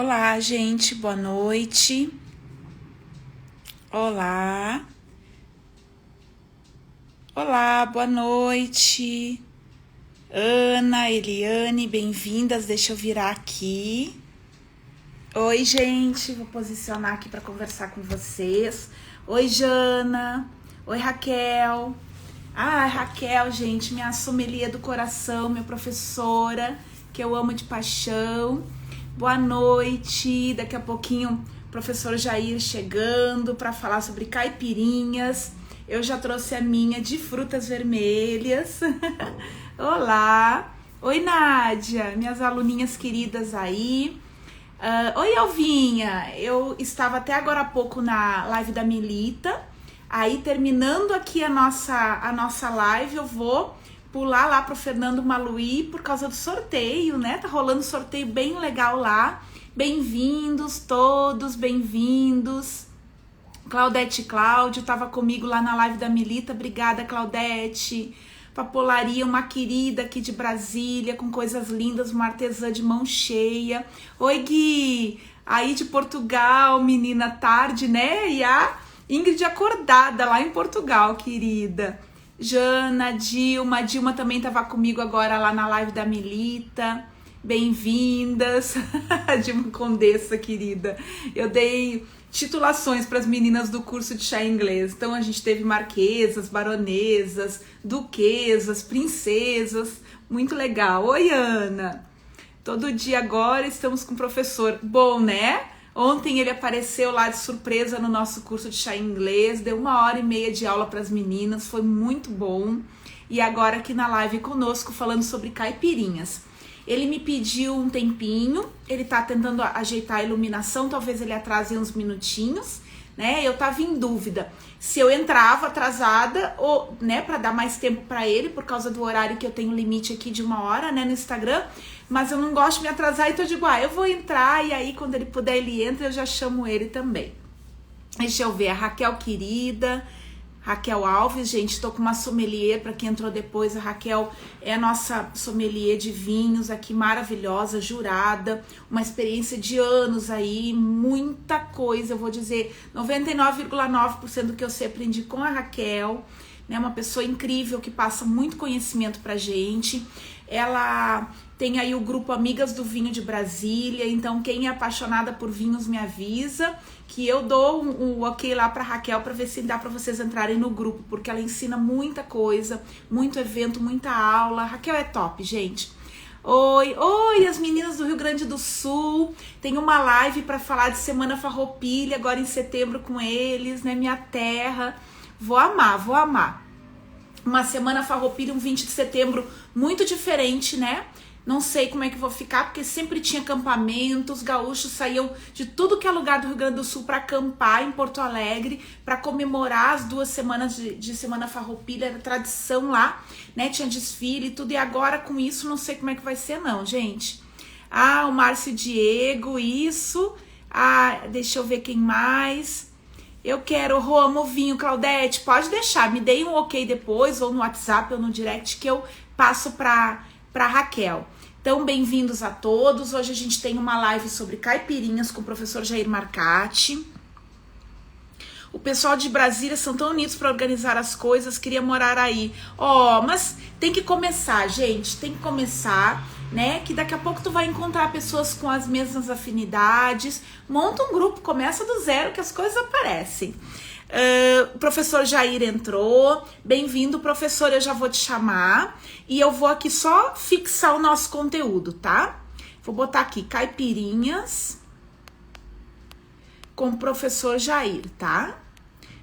Olá, gente, boa noite. Olá. Olá, boa noite. Ana, Eliane, bem-vindas. Deixa eu virar aqui. Oi, gente, vou posicionar aqui para conversar com vocês. Oi, Jana. Oi, Raquel. Raquel, gente, minha sommelier do coração, minha professora, que eu amo de paixão. Boa noite. Daqui a pouquinho o professor Jair chegando para falar sobre caipirinhas. Eu já trouxe a minha de frutas vermelhas. Olá. Oi, Nádia, minhas aluninhas queridas aí. Oi, Alvinha. Eu estava até agora há pouco na live da Milita. Aí, terminando aqui a nossa live, eu vou pular lá pro Fernando Maluí por causa do sorteio, né? Tá rolando um sorteio bem legal lá. Bem-vindos todos, bem-vindos. Claudete e Cláudio tava comigo lá na live da Milita. Obrigada, Claudete. Papolaria, uma querida aqui de Brasília, com coisas lindas, uma artesã de mão cheia. Oi, Gui. Aí de Portugal, menina, tarde, né? E a Ingrid acordada lá em Portugal, querida. Jana, Dilma também estava comigo agora lá na live da Milita. Bem-vindas. Dilma Condessa, querida. Eu dei titulações para as meninas do curso de chá inglês. Então a gente teve marquesas, baronesas, duquesas, princesas. Muito legal. Oi, Ana. Todo dia agora estamos com o professor. Bom, né? Ontem ele apareceu lá de surpresa no nosso curso de chá inglês, deu 1h30 de aula para as meninas, foi muito bom. E agora aqui na live conosco falando sobre caipirinhas. Ele me pediu um tempinho, ele tá tentando ajeitar a iluminação, talvez ele atrase uns minutinhos, né? Eu tava em dúvida se eu entrava atrasada ou, né, para dar mais tempo para ele, por causa do horário que eu tenho limite aqui de 1h, né, no Instagram. Mas eu não gosto de me atrasar, então eu digo, eu vou entrar e aí quando ele puder ele entra, eu já chamo ele também. Deixa eu ver, a Raquel querida, Raquel Alves, gente, tô com uma sommelier, para quem entrou depois, a Raquel é a nossa sommelier de vinhos aqui, maravilhosa, jurada, uma experiência de anos aí, muita coisa, eu vou dizer, 99,9% do que eu sei aprendi com a Raquel, né, uma pessoa incrível que passa muito conhecimento pra gente. Ela tem aí o grupo Amigas do Vinho de Brasília, então quem é apaixonada por vinhos me avisa que eu dou um ok lá pra Raquel pra ver se dá pra vocês entrarem no grupo, porque ela ensina muita coisa, muito evento, muita aula. Raquel é top, gente. Oi, as meninas do Rio Grande do Sul, tem uma live pra falar de Semana Farroupilha agora em setembro com eles, né, minha terra. Vou amar. Uma Semana Farroupilha, um 20 de setembro muito diferente, né? Não sei como é que vou ficar, porque sempre tinha acampamento, os gaúchos saíam de tudo que é lugar do Rio Grande do Sul para acampar em Porto Alegre, para comemorar as 2 semanas de Semana Farroupilha, era tradição lá, né? Tinha desfile e tudo, e agora com isso não sei como é que vai ser não, gente. O Márcio Diego, isso. Deixa eu ver quem mais. Eu quero Roma, vinho, Claudete, pode deixar, me deem um ok depois, ou no WhatsApp ou no direct, que eu passo pra Raquel. Então, bem-vindos a todos. Hoje a gente tem uma live sobre caipirinhas com o professor Jair Marcati. O pessoal de Brasília são tão unidos para organizar as coisas, queria morar aí. Mas tem que começar, gente, tem que começar, né? Que daqui a pouco tu vai encontrar pessoas com as mesmas afinidades. Monta um grupo, começa do zero que as coisas aparecem. O professor Jair entrou. Bem-vindo, professor, eu já vou te chamar. E eu vou aqui só fixar o nosso conteúdo, tá? Vou botar aqui caipirinhas com o professor Jair, tá?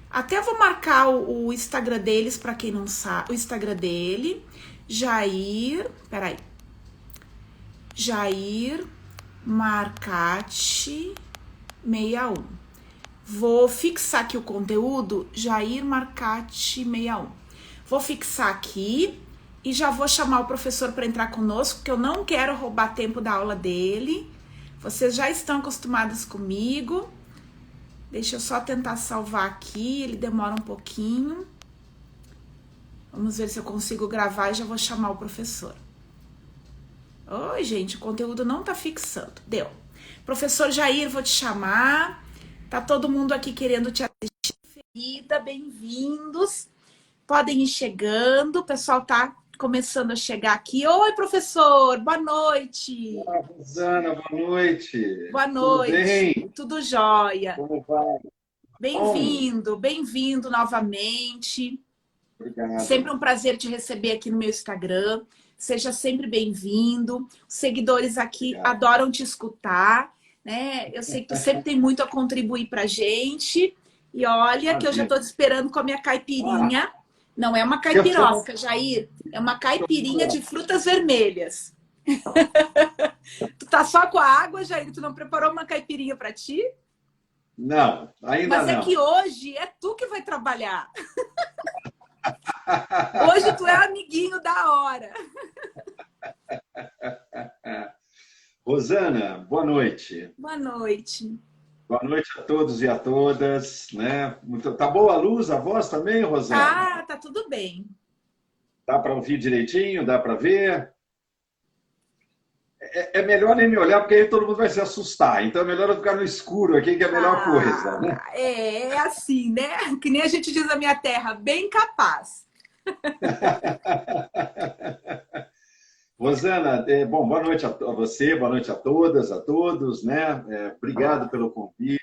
Até vou marcar o Instagram deles, para quem não sabe. O Instagram dele, Jair Marcati 61. Vou fixar aqui o conteúdo, Jair Marcati 61. Vou fixar aqui e já vou chamar o professor para entrar conosco, porque eu não quero roubar tempo da aula dele. Vocês já estão acostumados comigo. Deixa eu só tentar salvar aqui, ele demora um pouquinho. Vamos ver se eu consigo gravar e já vou chamar o professor. Oi, gente, o conteúdo não tá fixando. Deu. Professor Jair, vou te chamar. Tá todo mundo aqui querendo te assistir. Querida, bem-vindos. Podem ir chegando. O pessoal tá começando a chegar aqui. Oi, professor, boa noite. Olá, Rosana, boa noite. Boa Tudo noite. bem? Tudo jóia. Como vai? Bom, Bem-vindo, bem-vindo novamente. Sempre obrigado. um prazer te receber aqui no meu Instagram. Seja sempre bem-vindo. Os seguidores aqui Obrigado. adoram te escutar, né? Eu sei que tu sempre tem muito a contribuir pra gente. E olha que eu já Imagina. tô te esperando com a minha Ah, caipirinha. Não é uma eu tô, caipirosca, Jair. É uma caipirinha de frutas vermelhas. Tu tá só com a água, Jair? Tu não preparou uma caipirinha pra ti? não, ainda Mas é que não. hoje é tu que vai trabalhar. Hoje tu é amiguinho da hora. Rosana, boa noite. Boa noite. Boa noite a todos e a todas, né? Tá boa a luz, a voz também, Rosana? Tá tudo bem. Dá para ouvir direitinho? Dá para ver? É melhor nem me olhar, porque aí todo mundo vai se assustar. Então é melhor eu ficar no escuro aqui, que é a melhor coisa, né? É assim, né? Que nem a gente diz na minha terra, bem capaz. Rosana, bom, boa noite a você, boa noite a todas, a todos, né? Obrigado pelo convite.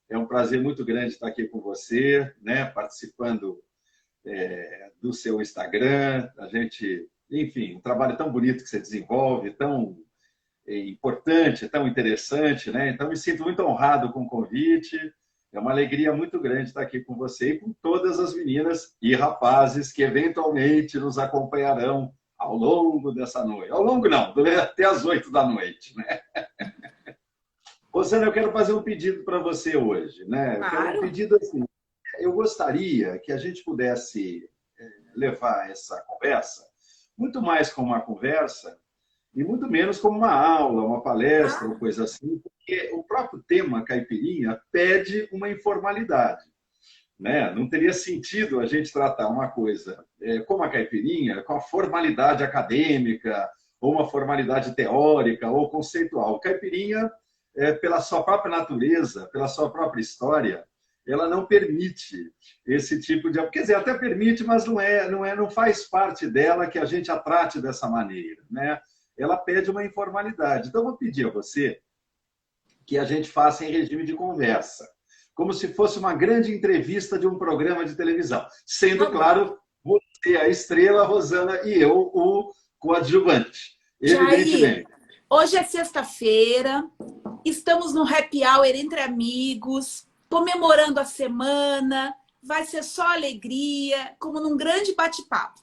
É um prazer muito grande estar aqui com você, né? Participando do seu Instagram. A gente, enfim, um trabalho tão bonito que você desenvolve, tão importante, tão interessante, né? Então, me sinto muito honrado com o convite. É uma alegria muito grande estar aqui com você e com todas as meninas e rapazes que eventualmente nos acompanharão ao longo dessa noite. Ao longo não, até às 8 da noite, né? Rosana, eu quero fazer um pedido para você hoje, né? Eu quero um Claro. pedido assim. Eu gostaria que a gente pudesse levar essa conversa muito mais como uma conversa e muito menos como uma aula, uma palestra ou Ah, coisa assim, porque o próprio tema caipirinha pede uma informalidade, né? Não teria sentido a gente tratar uma coisa como a caipirinha com a formalidade acadêmica ou uma formalidade teórica ou conceitual. Caipirinha, pela sua própria natureza, pela sua própria história, ela não permite esse tipo de, quer dizer, até permite, mas não faz parte dela que a gente a trate dessa maneira, né? Ela pede uma informalidade. Então, eu vou pedir a você que a gente faça em regime de conversa, como se fosse uma grande entrevista de um programa de televisão, tá sendo bom. claro, você a estrela, a Rosana, e eu o coadjuvante, Jair, evidentemente. hoje é sexta-feira, estamos no happy hour entre amigos, comemorando a semana, vai ser só alegria, como num grande bate-papo.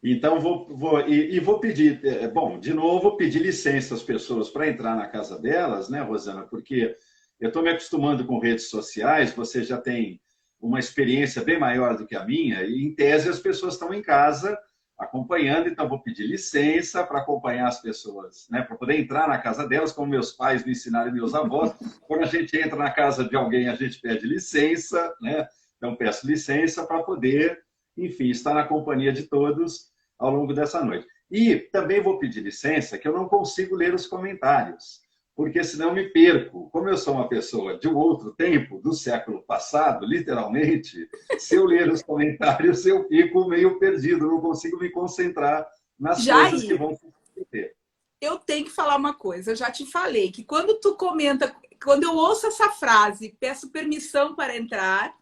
Então, vou pedir, bom, de novo, pedir licença às pessoas para entrar na casa delas, né, Rosana? Porque eu estou me acostumando com redes sociais, você já tem uma experiência bem maior do que a minha, e em tese as pessoas estão em casa acompanhando, então vou pedir licença para acompanhar as pessoas, né, para poder entrar na casa delas, como meus pais me ensinaram e meus avós. Quando a gente entra na casa de alguém, a gente pede licença, né? Então peço licença para poder, enfim, estar na companhia de todos ao longo dessa noite. E também vou pedir licença que eu não consigo ler os comentários, porque senão me perco. Como eu sou uma pessoa de um outro tempo, do século passado, literalmente, se eu ler os comentários, eu fico meio perdido, não consigo me concentrar nas coisas que Jair, vão acontecer. eu tenho que falar uma coisa, eu já te falei que quando tu comenta, quando eu ouço essa frase, peço permissão para entrar,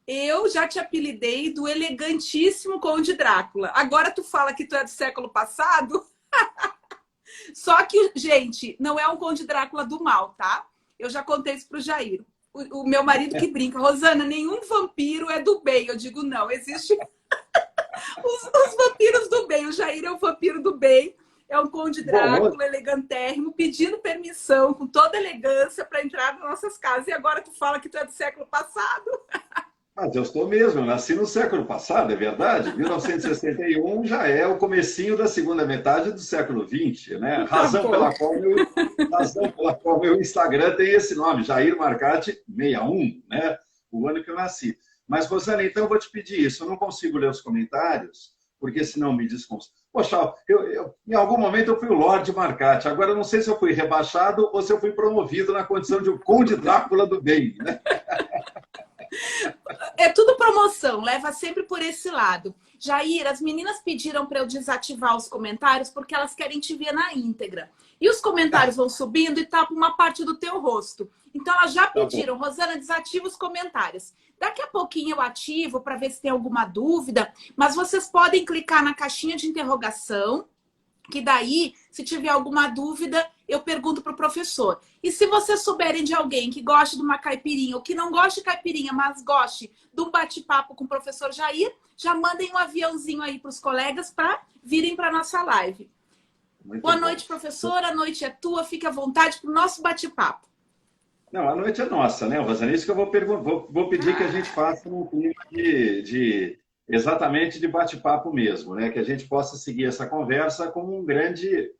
eu já te apelidei do elegantíssimo Conde Drácula. Agora tu fala que tu é do século passado, só que, gente, não é um Conde Drácula do mal, tá? Eu já contei isso pro Jair. O meu marido que brinca, Rosana, nenhum vampiro é do bem. Eu digo, não, existe os vampiros do bem. O Jair é o vampiro do bem. É um Conde Bom, Drácula elegantérrimo, pedindo permissão, com toda elegância, para entrar nas nossas casas. E agora tu fala que tu é do século passado? mas eu estou mesmo, eu nasci no século passado, é verdade. 1961 já é o comecinho da segunda metade do século XX, né? Tá bom. Razão pela qual meu Instagram tem esse nome, Jair Marcati 61, né? O ano que eu nasci. Mas, Rosana, então eu vou te pedir isso. Eu não consigo ler os comentários, porque senão me desconsidera. Poxa, em algum momento eu fui o Lorde Marcati. Agora eu não sei se eu fui rebaixado ou se eu fui promovido na condição de o Conde Drácula do bem, né? É tudo promoção, leva sempre por esse lado. Jair, as meninas pediram para eu desativar os comentários porque elas querem te ver na íntegra. E os comentários vão subindo e tapam uma parte do teu rosto. Então elas já pediram, Rosana, desativa os comentários. Daqui a pouquinho eu ativo para ver se tem alguma dúvida, mas vocês podem clicar na caixinha de interrogação, que daí, se tiver alguma dúvida, eu pergunto para o professor. E se vocês souberem de alguém que goste de uma caipirinha, ou que não goste de caipirinha, mas goste de um bate-papo com o professor Jair, já mandem um aviãozinho aí para os colegas para virem para a nossa live. Boa noite, professor. A noite é tua. Fique à vontade para o nosso bate-papo. Não, a noite é nossa, né, Rosana? Isso que eu vou pedir que a gente faça um clima exatamente de bate-papo mesmo, né? Que a gente possa seguir essa conversa como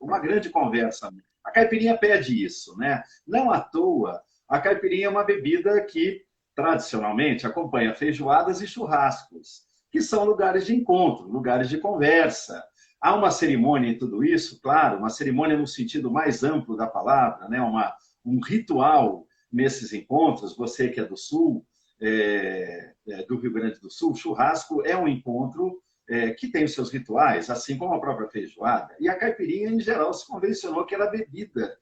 uma grande conversa. A caipirinha pede isso, né? Não à toa, a caipirinha é uma bebida que, tradicionalmente, acompanha feijoadas e churrascos, que são lugares de encontro, lugares de conversa. Há uma cerimônia em tudo isso, claro, uma cerimônia no sentido mais amplo da palavra, né? Um ritual nesses encontros. Você que é do Sul, do Rio Grande do Sul, churrasco é um encontro que tem os seus rituais, assim como a própria feijoada. E a caipirinha, em geral, se convencionou que era bebida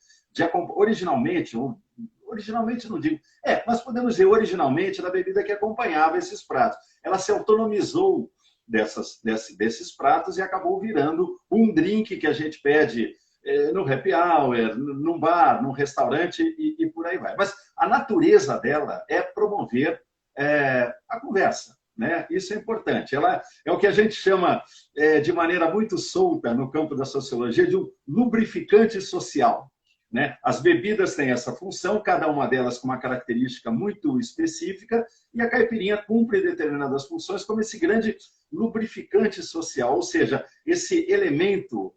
originalmente não digo, mas podemos dizer originalmente era a bebida que acompanhava esses pratos. Ela se autonomizou desses pratos e acabou virando um drink que a gente pede no happy hour, num bar, num restaurante e por aí vai. Mas a natureza dela é promover a conversa, né? Isso é importante. Ela é o que a gente chama, de maneira muito solta no campo da sociologia, de um lubrificante social, né? As bebidas têm essa função, cada uma delas com uma característica muito específica, e a caipirinha cumpre determinadas funções como esse grande lubrificante social, ou seja, esse elemento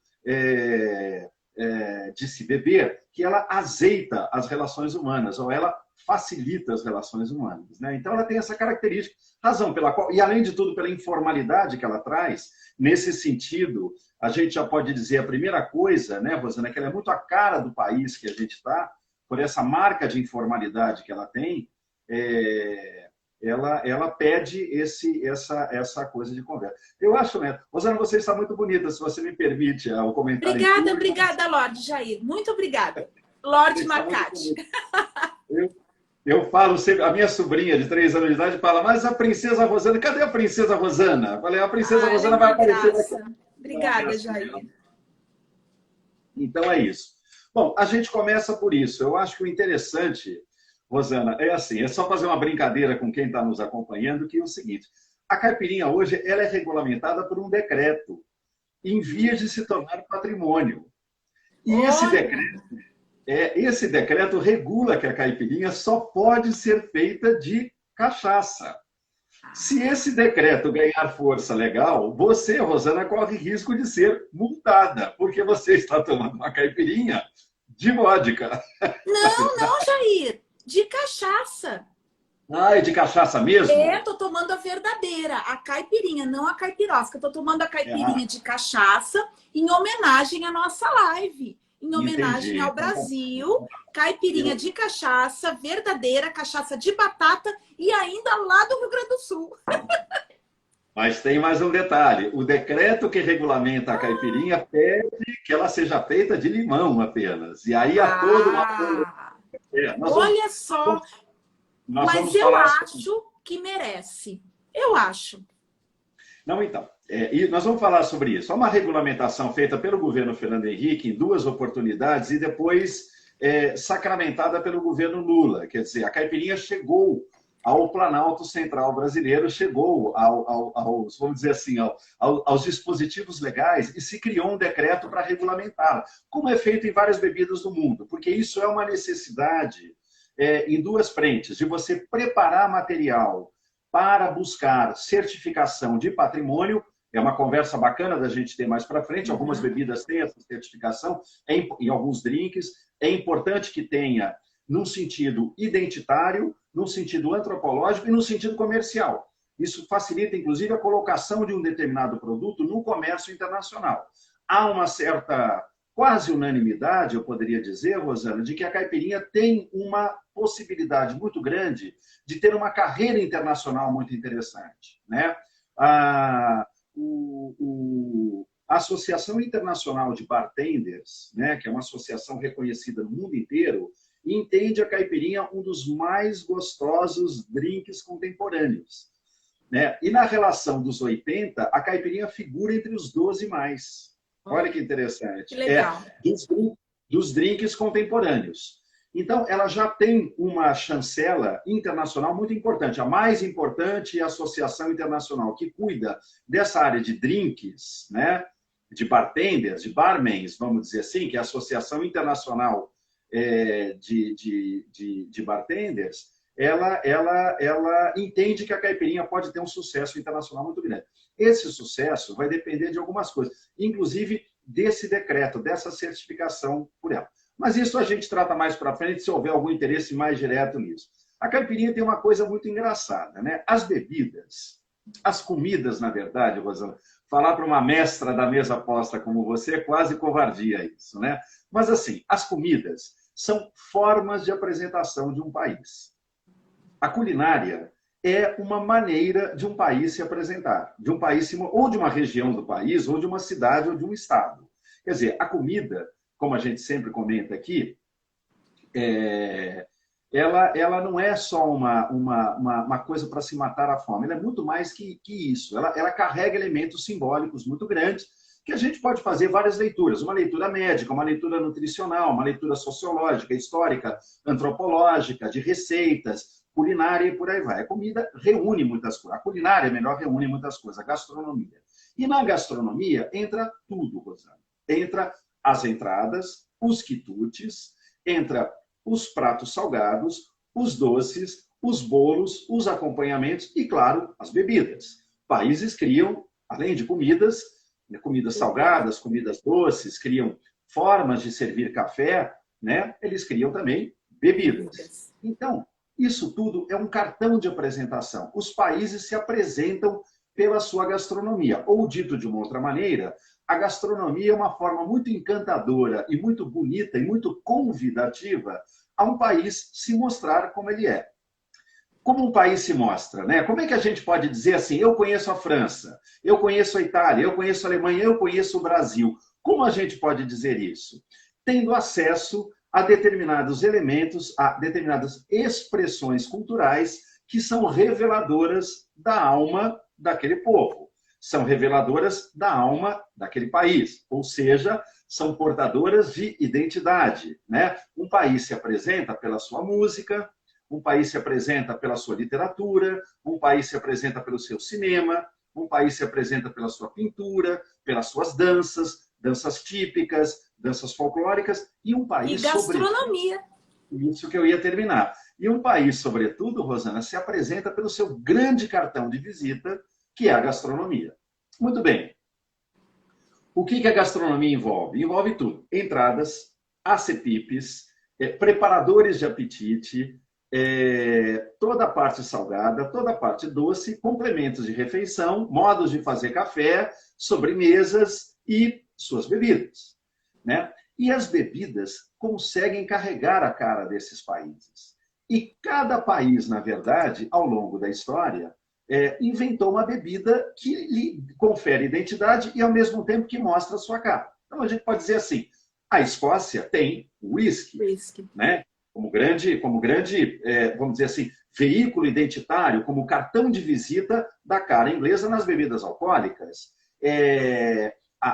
de se beber, que ela azeita as relações humanas, ou ela facilita as relações humanas, né? Então ela tem essa característica, razão pela qual, e além de tudo pela informalidade que ela traz, nesse sentido, a gente já pode dizer a primeira coisa, né, Rosana, que ela é muito a cara do país que a gente está, por essa marca de informalidade que ela tem, ela pede essa coisa de conversa. Eu acho, né? Rosana, você está muito bonita, se você me permite o comentário. Obrigada, Lorde Jair. Muito obrigada. Lorde Marcati. Eu falo sempre, a minha sobrinha de 3 anos de idade fala, mas a princesa Rosana, cadê a princesa Rosana? Eu falei, a princesa Rosana vai aparecer aqui. Obrigada, Jair. Então é isso. Bom, a gente começa por isso. Eu acho que o interessante, Rosana, é assim, é só fazer uma brincadeira com quem está nos acompanhando, que é o seguinte, a caipirinha hoje ela é regulamentada por um decreto, em vias de se tornar patrimônio. E esse decreto regula que a caipirinha só pode ser feita de cachaça. Se esse decreto ganhar força legal, você, Rosana, corre risco de ser multada, porque você está tomando uma caipirinha de vodka. Não, Jair, de cachaça. Ah, é de cachaça mesmo? Tô tomando a verdadeira, a caipirinha, não a caipirosca. Tô tomando a caipirinha de cachaça em homenagem à nossa live. Em homenagem ao Brasil, caipirinha de cachaça, verdadeira, cachaça de batata e ainda lá do Rio Grande do Sul. Mas tem mais um detalhe. O decreto que regulamenta a caipirinha pede que ela seja feita de limão apenas. E aí há todo uma... Olha só, mas eu acho que merece. Eu acho. Não, então. E nós vamos falar sobre isso. Há uma regulamentação feita pelo governo Fernando Henrique em 2 oportunidades e depois sacramentada pelo governo Lula. Quer dizer, a caipirinha chegou ao Planalto Central brasileiro, chegou aos, vamos dizer assim, aos dispositivos legais e se criou um decreto para regulamentá-la, como é feito em várias bebidas do mundo, porque isso é uma necessidade em 2 frentes, de você preparar material para buscar certificação de patrimônio. É uma conversa bacana da gente ter mais para frente. Algumas bebidas têm essa certificação, em alguns drinks. É importante que tenha num sentido identitário, num sentido antropológico e num sentido comercial. Isso facilita, inclusive, a colocação de um determinado produto no comércio internacional. Há uma certa, quase unanimidade, eu poderia dizer, Rosana, de que a caipirinha tem uma possibilidade muito grande de ter uma carreira internacional muito interessante, né? A Associação Internacional de Bartenders, né, que é uma associação reconhecida no mundo inteiro, entende a caipirinha um dos mais gostosos drinks contemporâneos, né? E na relação dos 80, a caipirinha figura entre os 12 mais. Olha que interessante. Que legal. Dos drinks contemporâneos. Então, ela já tem uma chancela internacional muito importante. A mais importante é a Associação Internacional, que cuida dessa área de drinks, né? De bartenders, de barmans, vamos dizer assim, que é a Associação Internacional de Bartenders. Ela entende que a caipirinha pode ter um sucesso internacional muito grande. Esse sucesso vai depender de algumas coisas, inclusive desse decreto, dessa certificação por ela. Mas isso a gente trata mais para frente, se houver algum interesse mais direto nisso. A caipirinha tem uma coisa muito engraçada, né? As bebidas, as comidas, na verdade, Rosana, falar para uma mestra da mesa posta como você é quase covardia isso, né? Mas assim, as comidas são formas de apresentação de um país. A culinária é uma maneira de um país se apresentar, de um país, ou de uma região do país, ou de uma cidade, ou de um estado. Quer dizer, a comida, como a gente sempre comenta aqui, ela não é só uma coisa para se matar a fome, ela é muito mais que isso. Ela carrega elementos simbólicos muito grandes, que a gente pode fazer várias leituras. Uma leitura médica, uma leitura nutricional, uma leitura sociológica, histórica, antropológica, de receitas, culinária e por aí vai. A comida reúne muitas coisas. A culinária, melhor, reúne muitas coisas. A gastronomia. E na gastronomia entra tudo, Rosana. Entra as entradas, os quitutes, entra os pratos salgados, os doces, os bolos, os acompanhamentos e, claro, as bebidas. Países criam, além de comidas salgadas, comidas doces, criam formas de servir café, né? Eles criam também bebidas. Então, isso tudo é um cartão de apresentação. Os países se apresentam pela sua gastronomia. Ou, dito de uma outra maneira, a gastronomia é uma forma muito encantadora e muito bonita e muito convidativa a um país se mostrar como ele é. Como um país se mostra, né? Como é que a gente pode dizer assim, eu conheço a França, eu conheço a Itália, eu conheço a Alemanha, eu conheço o Brasil? Como a gente pode dizer isso? Tendo acesso a determinados elementos, a determinadas expressões culturais que são reveladoras da alma daquele povo, são reveladoras da alma daquele país, ou seja, são portadoras de identidade, né? Um país se apresenta pela sua música, um país se apresenta pela sua literatura, um país se apresenta pelo seu cinema, um país se apresenta pela sua pintura, pelas suas danças, danças típicas, danças folclóricas, e um país... E gastronomia. Isso que eu ia terminar. E um país, sobretudo, Rosana, se apresenta pelo seu grande cartão de visita, que é a gastronomia. Muito bem. O que a gastronomia envolve? Envolve tudo. Entradas, acepipes, preparadores de apetite, toda a parte salgada, toda a parte doce, complementos de refeição, modos de fazer café, sobremesas e suas bebidas, né? E as bebidas conseguem carregar a cara desses países. E cada país, na verdade, ao longo da história, inventou uma bebida que lhe confere identidade e, ao mesmo tempo, que mostra a sua cara. Então, a gente pode dizer assim, a Escócia tem o whisky, né? Como grande, vamos dizer assim, veículo identitário, como cartão de visita da cara inglesa nas bebidas alcoólicas.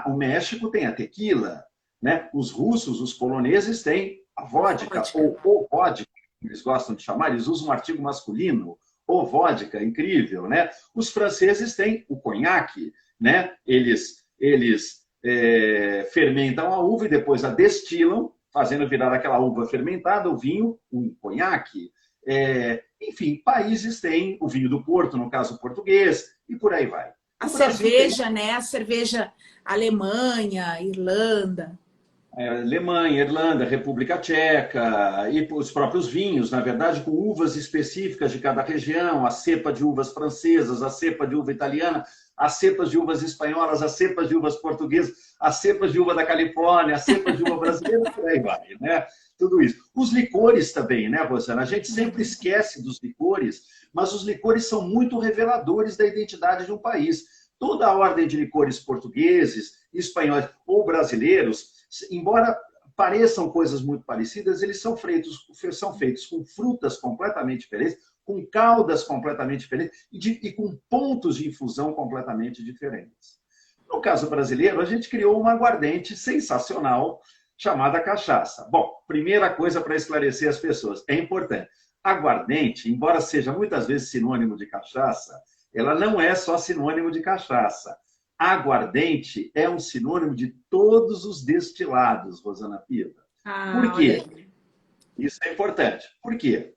O México tem a tequila, né? Os russos, os poloneses têm a vodka, ou vodka, eles gostam de chamar, eles usam um artigo masculino, ou vodka, incrível, né? Os franceses têm o conhaque, né? Eles fermentam a uva e depois a destilam, fazendo virar aquela uva fermentada, o vinho, um conhaque. Enfim, países têm o vinho do Porto, no caso português, e por aí vai. A cerveja, né? A cerveja Alemanha, Irlanda. Alemanha, Irlanda, República Tcheca, e os próprios vinhos, na verdade, com uvas específicas de cada região, a cepa de uvas francesas, a cepa de uva italiana, as cepas de uvas espanholas, as cepas de uvas portuguesas, as cepas de uva da Califórnia, as cepas de uva brasileira, por aí vai, né? Tudo isso. Os licores também, né, Rosana? A gente sempre esquece dos licores, mas os licores são muito reveladores da identidade de um país. Toda a ordem de licores portugueses, espanhóis ou brasileiros, embora pareçam coisas muito parecidas, eles são feitos com frutas completamente diferentes, com caldas completamente diferentes e com pontos de infusão completamente diferentes. No caso brasileiro, a gente criou uma aguardente sensacional chamada cachaça. Bom, primeira coisa para esclarecer as pessoas, é importante. Aguardente, embora seja muitas vezes sinônimo de cachaça, ela não é só sinônimo de cachaça. Aguardente é um sinônimo de todos os destilados, Rosana Piva. Por quê? Isso é importante. Por quê?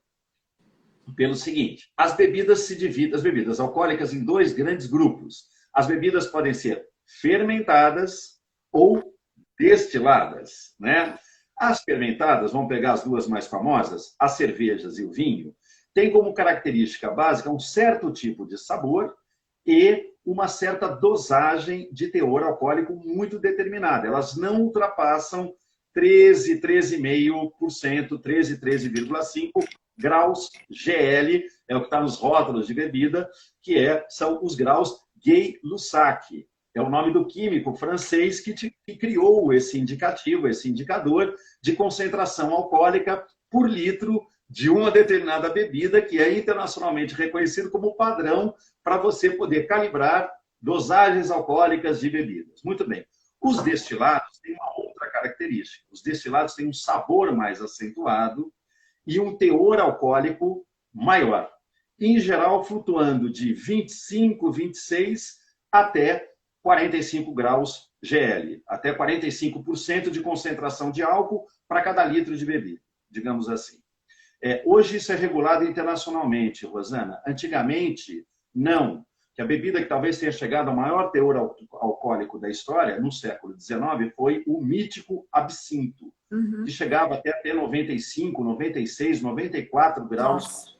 Pelo seguinte, as bebidas se dividem, as bebidas alcoólicas, em dois grandes grupos. As bebidas podem ser fermentadas ou destiladas, né? As fermentadas, vamos pegar as duas mais famosas, as cervejas e o vinho, têm como característica básica um certo tipo de sabor e uma certa dosagem de teor alcoólico muito determinada. Elas não ultrapassam 13, 13,5%, 13, 13,5 graus GL, é o que está nos rótulos de bebida, são os graus Gay-Lussac. É o nome do químico francês que criou esse indicativo, esse indicador de concentração alcoólica por litro de uma determinada bebida, que é internacionalmente reconhecido como padrão para você poder calibrar dosagens alcoólicas de bebidas. Muito bem. Os destilados têm uma outra característica. Os destilados têm um sabor mais acentuado e um teor alcoólico maior. Em geral, flutuando de 25, 26 até 45 graus GL, até 45% de concentração de álcool para cada litro de bebida, digamos assim. Hoje isso é regulado internacionalmente, Rosana. Antigamente, não. Que a bebida que talvez tenha chegado ao maior teor alcoólico da história, no século XIX, foi o mítico absinto, que chegava até a ter 95, 96, 94 graus. Nossa.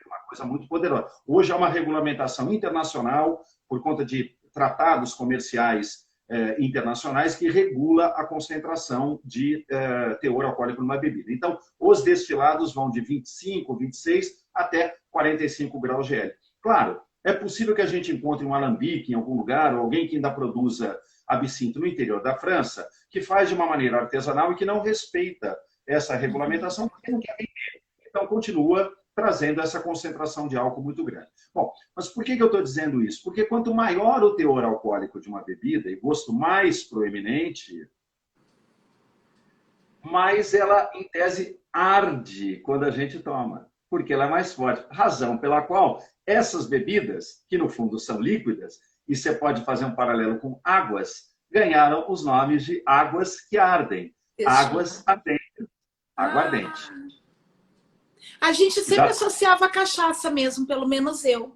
Uma coisa muito poderosa. Hoje há uma regulamentação internacional, por conta de tratados comerciais internacionais, que regula a concentração de teor alcoólico numa bebida. Então, os destilados vão de 25, 26 até 45 graus GL. Claro, é possível que a gente encontre um alambique em algum lugar, ou alguém que ainda produza absinto no interior da França, que faz de uma maneira artesanal e que não respeita essa regulamentação porque não quer vender. Então, continua trazendo essa concentração de álcool muito grande. Bom, mas por que eu estou dizendo isso? Porque quanto maior o teor alcoólico de uma bebida e gosto mais proeminente, mais ela, em tese, arde quando a gente toma, porque ela é mais forte. Razão pela qual essas bebidas, que no fundo são líquidas, e você pode fazer um paralelo com águas, ganharam os nomes de águas que ardem, águas ardentes, aguardente. A gente sempre associava a cachaça mesmo, pelo menos eu.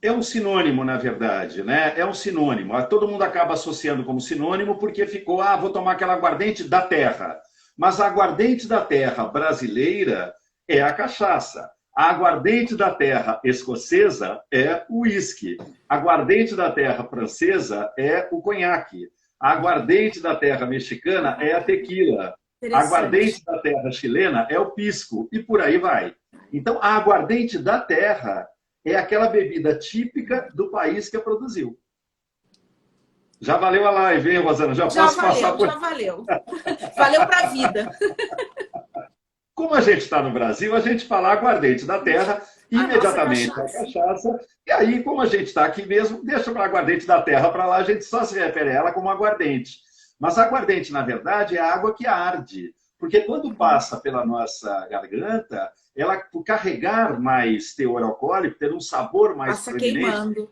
É um sinônimo, na verdade, né? É um sinônimo. Todo mundo acaba associando como sinônimo porque ficou, vou tomar aquela aguardente da terra. Mas a aguardente da terra brasileira é a cachaça. A aguardente da terra escocesa é o uísque. A aguardente da terra francesa é o conhaque. A aguardente da terra mexicana é a tequila. A aguardente da terra chilena é o pisco, e por aí vai. Então, a aguardente da terra é aquela bebida típica do país que a produziu. Já valeu a live, hein, Rosana? Já posso passar por... Já valeu. Valeu para a vida. Como a gente está no Brasil, a gente fala aguardente da terra, imediatamente a cachaça. E aí, como a gente está aqui mesmo, deixa para aguardente da terra para lá, a gente só se refere a ela como aguardente. Mas a aguardente, na verdade, é a água que arde. Porque quando passa pela nossa garganta, ela, por carregar mais teor alcoólico, ter um sabor mais proeminente,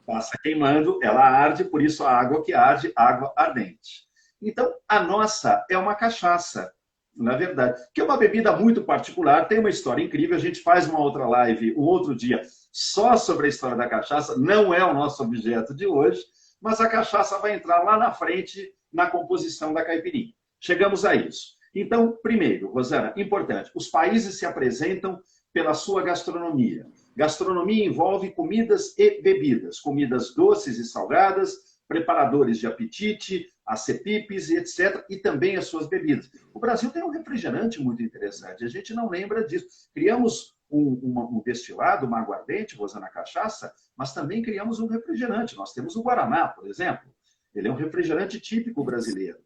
passa queimando, ela arde, por isso a água que arde, água ardente. Então, a nossa é uma cachaça, na verdade, que é uma bebida muito particular, tem uma história incrível, a gente faz uma outra live, um outro dia, só sobre a história da cachaça, não é o nosso objeto de hoje, mas a cachaça vai entrar lá na frente na composição da caipirinha. Chegamos a isso. Então, primeiro, Rosana, importante, os países se apresentam pela sua gastronomia. Gastronomia envolve comidas e bebidas, comidas doces e salgadas, preparadores de apetite, acepipes, etc., e também as suas bebidas. O Brasil tem um refrigerante muito interessante, a gente não lembra disso. Criamos um destilado, uma aguardente, Rosana, cachaça, mas também criamos um refrigerante. Nós temos o Guaraná, por exemplo. Ele é um refrigerante típico brasileiro.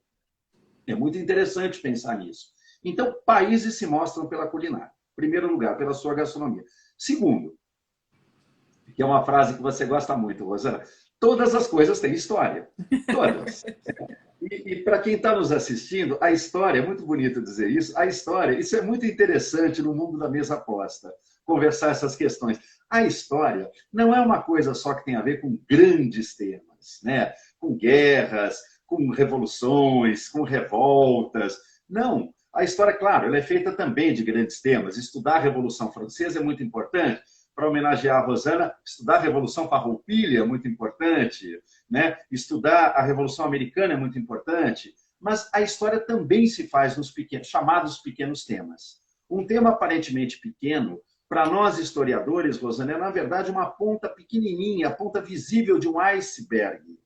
É muito interessante pensar nisso. Então, países se mostram pela culinária. Em primeiro lugar, pela sua gastronomia. Segundo, que é uma frase que você gosta muito, Rosana, todas as coisas têm história. Todas. E para quem está nos assistindo, a história, é muito bonito dizer isso, a história, isso é muito interessante no mundo da mesa aposta, conversar essas questões. A história não é uma coisa só que tem a ver com grandes temas, né? Com guerras, com revoluções, com revoltas. Não. A história, claro, ela é feita também de grandes temas. Estudar a Revolução Francesa é muito importante. Para homenagear a Rosana, estudar a Revolução Farroupilha é muito importante, né? Estudar a Revolução Americana é muito importante, mas a história também se faz nos chamados pequenos temas. Um tema aparentemente pequeno, para nós historiadores, Rosana, é na verdade uma ponta pequenininha, a ponta visível de um iceberg,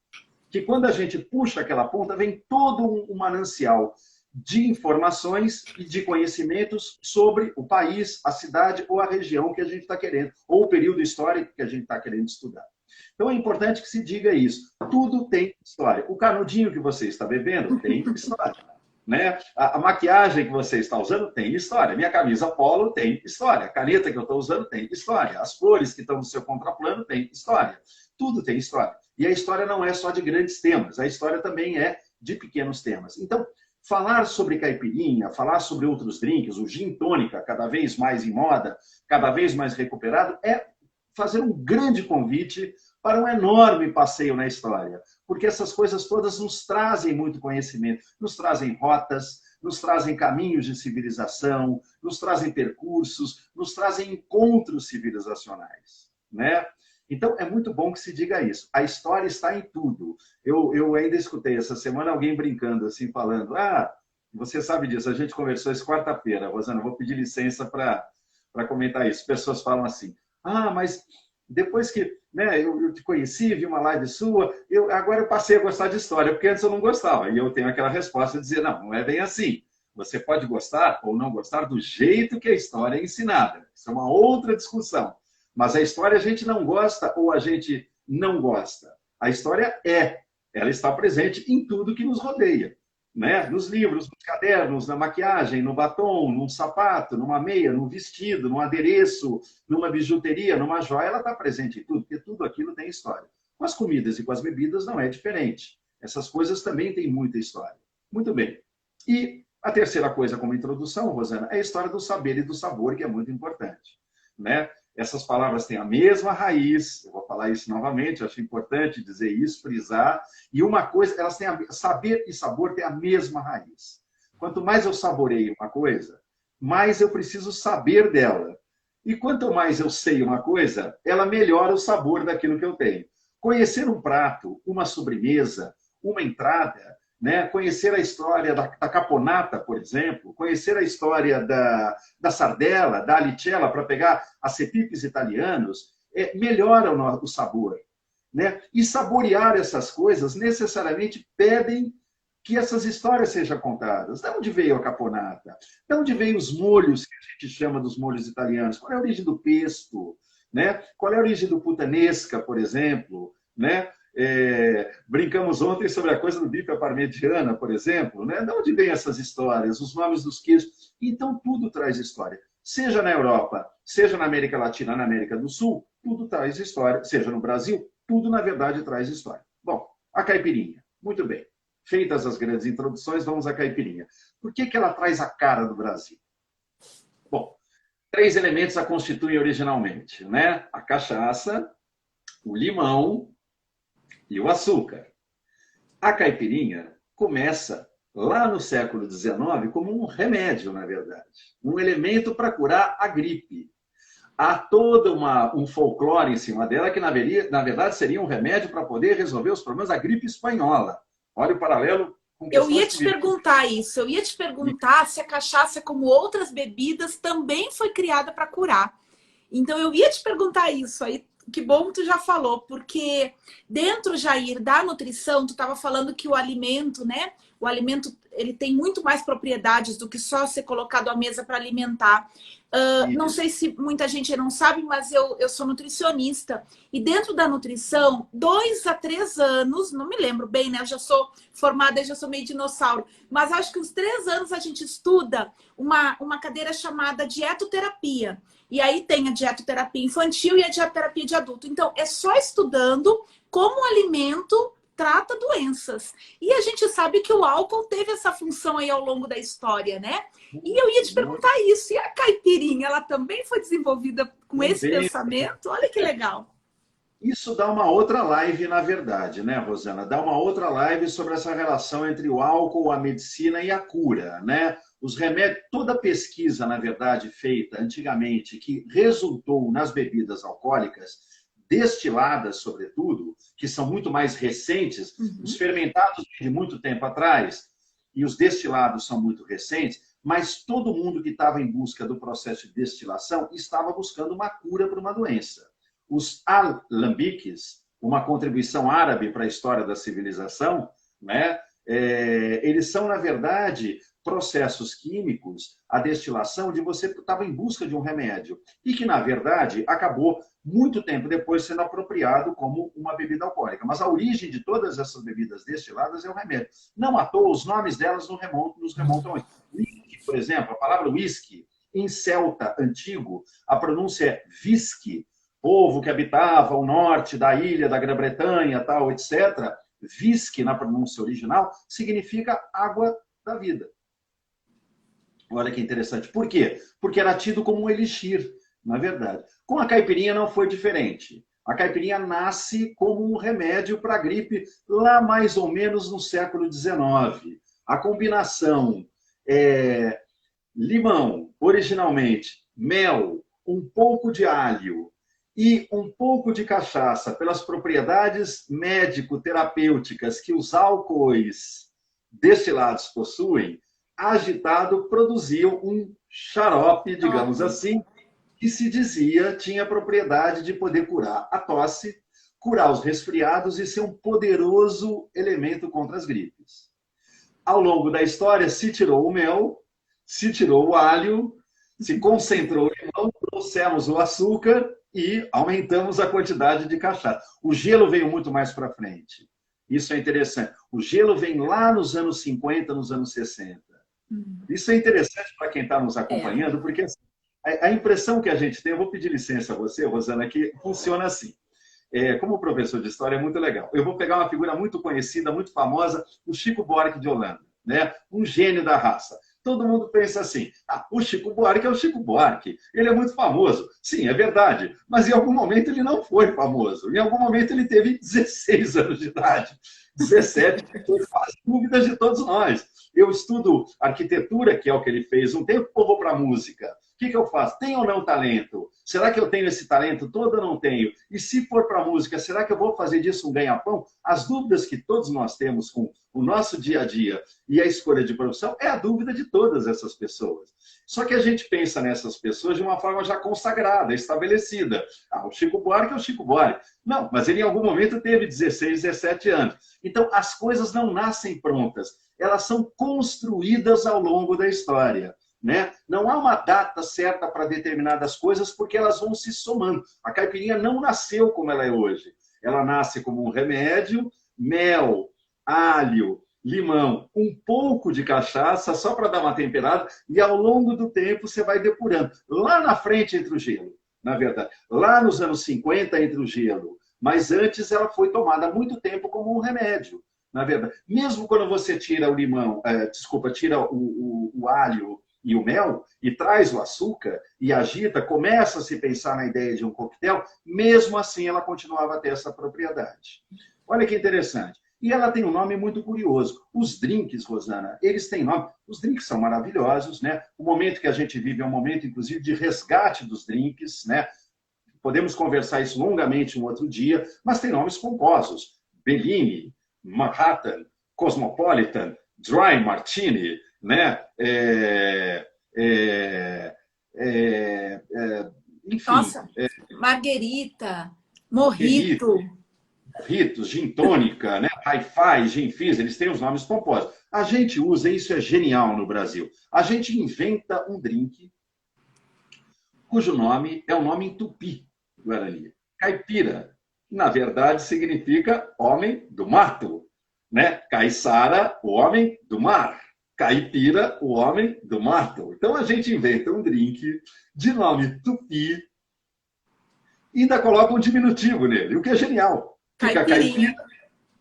que quando a gente puxa aquela ponta, vem todo um manancial de informações e de conhecimentos sobre o país, a cidade ou a região que a gente está querendo, ou o período histórico que a gente está querendo estudar. Então é importante que se diga isso. Tudo tem história. O canudinho que você está bebendo tem história. Né? A maquiagem que você está usando tem história. Minha camisa polo tem história. A caneta que eu estou usando tem história. As cores que estão no seu contraplano tem história. Tudo tem história. E a história não é só de grandes temas. A história também é de pequenos temas. Então, falar sobre caipirinha, falar sobre outros drinks, o gin tônica, cada vez mais em moda, cada vez mais recuperado, é fazer um grande convite para um enorme passeio na história. Porque essas coisas todas nos trazem muito conhecimento, nos trazem rotas, nos trazem caminhos de civilização, nos trazem percursos, nos trazem encontros civilizacionais, né? Então, é muito bom que se diga isso. A história está em tudo. Eu ainda escutei essa semana alguém brincando, assim, falando, você sabe disso, a gente conversou isso quarta-feira, Rosana, vou pedir licença para comentar isso. Pessoas falam assim, mas depois que eu te conheci, vi uma live sua, agora eu passei a gostar de história, porque antes eu não gostava. E eu tenho aquela resposta de dizer, não é bem assim. Você pode gostar ou não gostar do jeito que a história é ensinada. Isso é uma outra discussão. Mas a história a gente não gosta ou a gente não gosta. A história ela está presente em tudo que nos rodeia. Né? Nos livros, nos cadernos, na maquiagem, no batom, num sapato, numa meia, num vestido, num adereço, numa bijuteria, numa joia, ela está presente em tudo, porque tudo aquilo tem história. Com as comidas e com as bebidas não é diferente. Essas coisas também têm muita história. Muito bem. E a terceira coisa como introdução, Rosana, é a história do saber e do sabor, que é muito importante. Né? Essas palavras têm a mesma raiz, eu vou falar isso novamente, eu acho importante dizer isso, frisar, e uma coisa, elas têm saber e sabor têm a mesma raiz. Quanto mais eu saboreio uma coisa, mais eu preciso saber dela. E quanto mais eu sei uma coisa, ela melhora o sabor daquilo que eu tenho. Conhecer um prato, uma sobremesa, uma entrada, né? Conhecer a história da caponata, por exemplo, conhecer a história da sardella, da alicella, para pegar acepipes italianos, melhora o sabor. Né? E saborear essas coisas necessariamente pedem que essas histórias sejam contadas. De onde veio a caponata? De onde veio os molhos que a gente chama dos molhos italianos? Qual é a origem do pesto? Né? Qual é a origem do puttanesca, por exemplo? Né? Brincamos ontem sobre a coisa do bife à parmegiana, por exemplo. Né? De onde vêm essas histórias? Os nomes dos queijos. Então, tudo traz história. Seja na Europa, seja na América Latina, na América do Sul, tudo traz história. Seja no Brasil, tudo, na verdade, traz história. Bom, a caipirinha. Muito bem. Feitas as grandes introduções, vamos à caipirinha. Por que ela traz a cara do Brasil? Bom, 3 elementos a constituem originalmente, né? A cachaça, o limão e o açúcar. A caipirinha começa lá no século XIX como um remédio, na verdade. Um elemento para curar a gripe. Há todo um folclore em cima dela que, na verdade, seria um remédio para poder resolver os problemas da gripe espanhola. Olha o paralelo com Eu ia questões te que vivem. perguntar isso. Eu ia te perguntar se a cachaça, como outras bebidas, também foi criada para curar. Então eu ia te perguntar isso aí. Que bom que tu já falou, porque dentro, Jair, da nutrição, tu estava falando que o alimento, né? O alimento, ele tem muito mais propriedades do que só ser colocado à mesa para alimentar. Não sei se muita gente não sabe, mas eu sou nutricionista. E dentro da nutrição, 2 a 3 anos, não me lembro bem, né? Eu já sou formada, eu já sou meio dinossauro. Mas acho que uns 3 anos a gente estuda uma cadeira chamada dietoterapia. E aí tem a dietoterapia infantil e a dietoterapia de adulto. Então, é só estudando como o alimento trata doenças. E a gente sabe que o álcool teve essa função aí ao longo da história, né? E eu ia te perguntar isso. E a caipirinha, ela também foi desenvolvida com esse Também. pensamento? Olha que legal. Isso dá uma outra live, na verdade, né, Rosana? Dá uma outra live sobre essa relação entre o álcool, a medicina e a cura, né? Os remédios, toda pesquisa, na verdade, feita antigamente, que resultou nas bebidas alcoólicas, destiladas, sobretudo, que são muito mais recentes, os fermentados de muito tempo atrás e os destilados são muito recentes, mas todo mundo que estava em busca do processo de destilação estava buscando uma cura para uma doença. Os alambiques, uma contribuição árabe para a história da civilização, né? Eles são, na verdade, processos químicos, a destilação de você estava em busca de um remédio e que, na verdade, acabou muito tempo depois sendo apropriado como uma bebida alcoólica. Mas a origem de todas essas bebidas destiladas é o remédio. Não à toa, os nomes delas nos remontam a isso. Whisky, por exemplo, a palavra whisky, em celta antigo, a pronúncia é whisky, povo que habitava o norte da ilha da Grã-Bretanha, tal, etc. Whisky, na pronúncia original, significa água da vida. Olha que interessante. Por quê? Porque era tido como um elixir, na verdade. Com a caipirinha não foi diferente. A caipirinha nasce como um remédio para a gripe lá mais ou menos no século XIX. A combinação limão, originalmente, mel, um pouco de alho e um pouco de cachaça, pelas propriedades médico-terapêuticas que os álcoois destilados possuem, agitado produziam um xarope, digamos assim, que se dizia tinha a propriedade de poder curar a tosse, curar os resfriados e ser um poderoso elemento contra as gripes. Ao longo da história, se tirou o mel, se tirou o alho, se concentrou o limão, trouxemos o açúcar e aumentamos a quantidade de cachaça. O gelo veio muito mais para frente. Isso é interessante. O gelo vem lá nos anos 50, nos anos 60. Isso é interessante para quem está nos acompanhando, porque assim, a impressão que a gente tem, eu vou pedir licença a você, Rosana, que funciona assim. Como professor de história, é muito legal. Eu vou pegar uma figura muito conhecida, muito famosa, o Chico Buarque de Holanda, né? Um gênio da raça. Todo mundo pensa assim, o Chico Buarque é o Chico Buarque, ele é muito famoso. Sim, é verdade, mas em algum momento ele não foi famoso. Em algum momento ele teve 16 anos de idade, 17, foi faz dúvidas de todos nós. Eu estudo arquitetura, que é o que ele fez um tempo, ou vou para a música? O que eu faço? Tenho ou não talento? Será que eu tenho esse talento todo ou não tenho? E se for para a música, será que eu vou fazer disso um ganha-pão? As dúvidas que todos nós temos com o nosso dia a dia e a escolha de profissão é a dúvida de todas essas pessoas. Só que a gente pensa nessas pessoas de uma forma já consagrada, estabelecida. O Chico Buarque é o Chico Buarque. Não, mas ele em algum momento teve 16, 17 anos. Então, as coisas não nascem prontas. Elas são construídas ao longo da história. Né? Não há uma data certa para determinadas coisas porque elas vão se somando. A caipirinha não nasceu como ela é hoje. Ela nasce como um remédio, mel, alho, limão, um pouco de cachaça, só para dar uma temperada, e ao longo do tempo você vai depurando. Lá na frente entra o gelo, na verdade. Lá nos anos 50 entra o gelo. Mas antes ela foi tomada há muito tempo como um remédio, na verdade. Mesmo quando você tira o limão, tira o alho e o mel, e traz o açúcar, e agita, começa a se pensar na ideia de um coquetel, mesmo assim ela continuava a ter essa propriedade. Olha que interessante. E ela tem um nome muito curioso. Os drinks, Rosana, eles têm nome. Os drinks são maravilhosos, né? O momento que a gente vive é um momento, inclusive, de resgate dos drinks, né? Podemos conversar isso longamente um outro dia, mas tem nomes pomposos. Bellini, Manhattan, Cosmopolitan, Dry Martini, né? Enfim, Nossa, marguerita, Marguerita, morrito. Ritos, gin tônica, né? Hi-Fi, gin fizz, eles têm os nomes pomposos. A gente usa, isso é genial no Brasil. A gente inventa um drink cujo nome é um nome em tupi, Guarani. Caipira. Na verdade, significa homem do mato, né? Caiçara, o homem do mar. Caipira, o homem do mato. Então a gente inventa um drink de nome tupi e ainda coloca um diminutivo nele, o que é genial. Fica Caipirinha.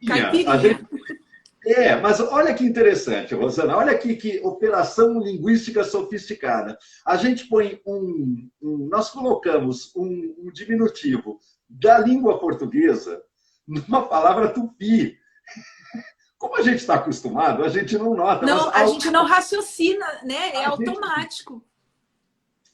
caipirinha. A Caipirinha. gente mas olha que interessante, Rosana, olha que operação linguística sofisticada. A gente põe nós colocamos um diminutivo da língua portuguesa numa palavra tupi. Como a gente está acostumado, a gente não nota. Não, a Mas gente não raciocina, né? É a gente automático.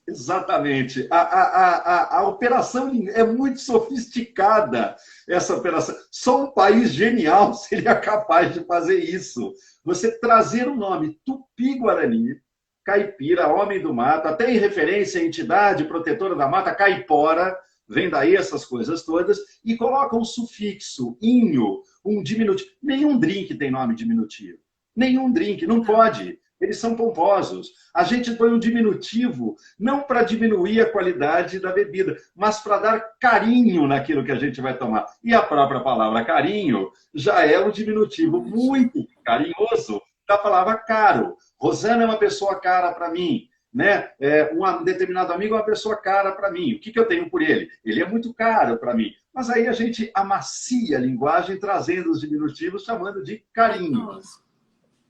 Exatamente. A operação é muito sofisticada, essa operação. Só um país genial seria capaz de fazer isso. Você trazer o nome Tupi-Guarani, caipira, homem do mato, até em referência à entidade protetora da mata, caipora, vem daí essas coisas todas, e coloca um sufixo, inho, um diminutivo. Nenhum drink tem nome diminutivo. Nenhum drink, não pode. Eles são pomposos. A gente põe um diminutivo, não para diminuir a qualidade da bebida, mas para dar carinho naquilo que a gente vai tomar. E a própria palavra carinho já é um diminutivo muito carinhoso da palavra caro. Rosana é uma pessoa cara para mim. Né? Um determinado amigo é uma pessoa cara para mim. O que eu tenho por ele? Ele é muito caro para mim. Mas aí a gente amacia a linguagem, trazendo os diminutivos, chamando de carinho.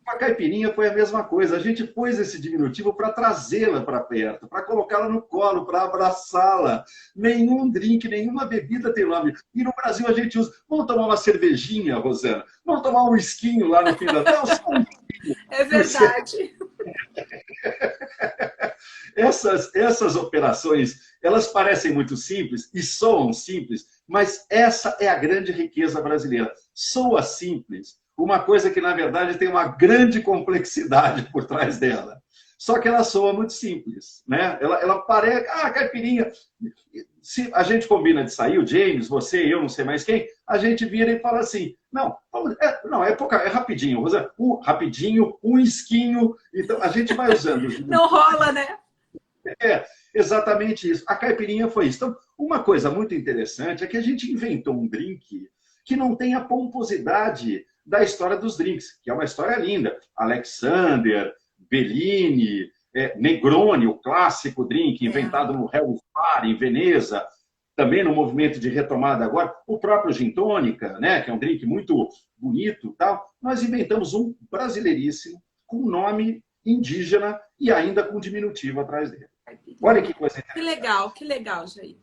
A caipirinha foi a mesma coisa. A gente pôs esse diminutivo para trazê-la para perto, para colocá-la no colo, para abraçá-la. Nenhum drink, nenhuma bebida tem nome. E no Brasil a gente usa. Vamos tomar uma cervejinha, Rosana? Vamos tomar um esquinho lá no fim da tarde? Só um esquinho. É verdade. Essas operações, elas parecem muito simples e soam simples, mas essa é a grande riqueza brasileira. Soa simples, uma coisa que, na verdade, tem uma grande complexidade por trás dela. Só que ela soa muito simples, né? Ela parece... caipirinha... Se a gente combina de sair, o James, você, eu, não sei mais quem, a gente vira e fala assim, não, é rapidinho, Rosa, rapidinho, um esquinho, então a gente vai usando. Não rola, né? É, exatamente isso. A caipirinha foi isso. Então, uma coisa muito interessante é que a gente inventou um drink que não tem a pomposidade da história dos drinks, que é uma história linda. Alexander, Bellini, Negroni, o clássico drink inventado no Hellas Bar, em Veneza, também no movimento de retomada agora, o próprio Gin Tônica, né, que é um drink muito bonito, tal. Nós inventamos um brasileiríssimo, com nome indígena e ainda com diminutivo atrás dele. Olha que coisa interessante. Que legal, Jair.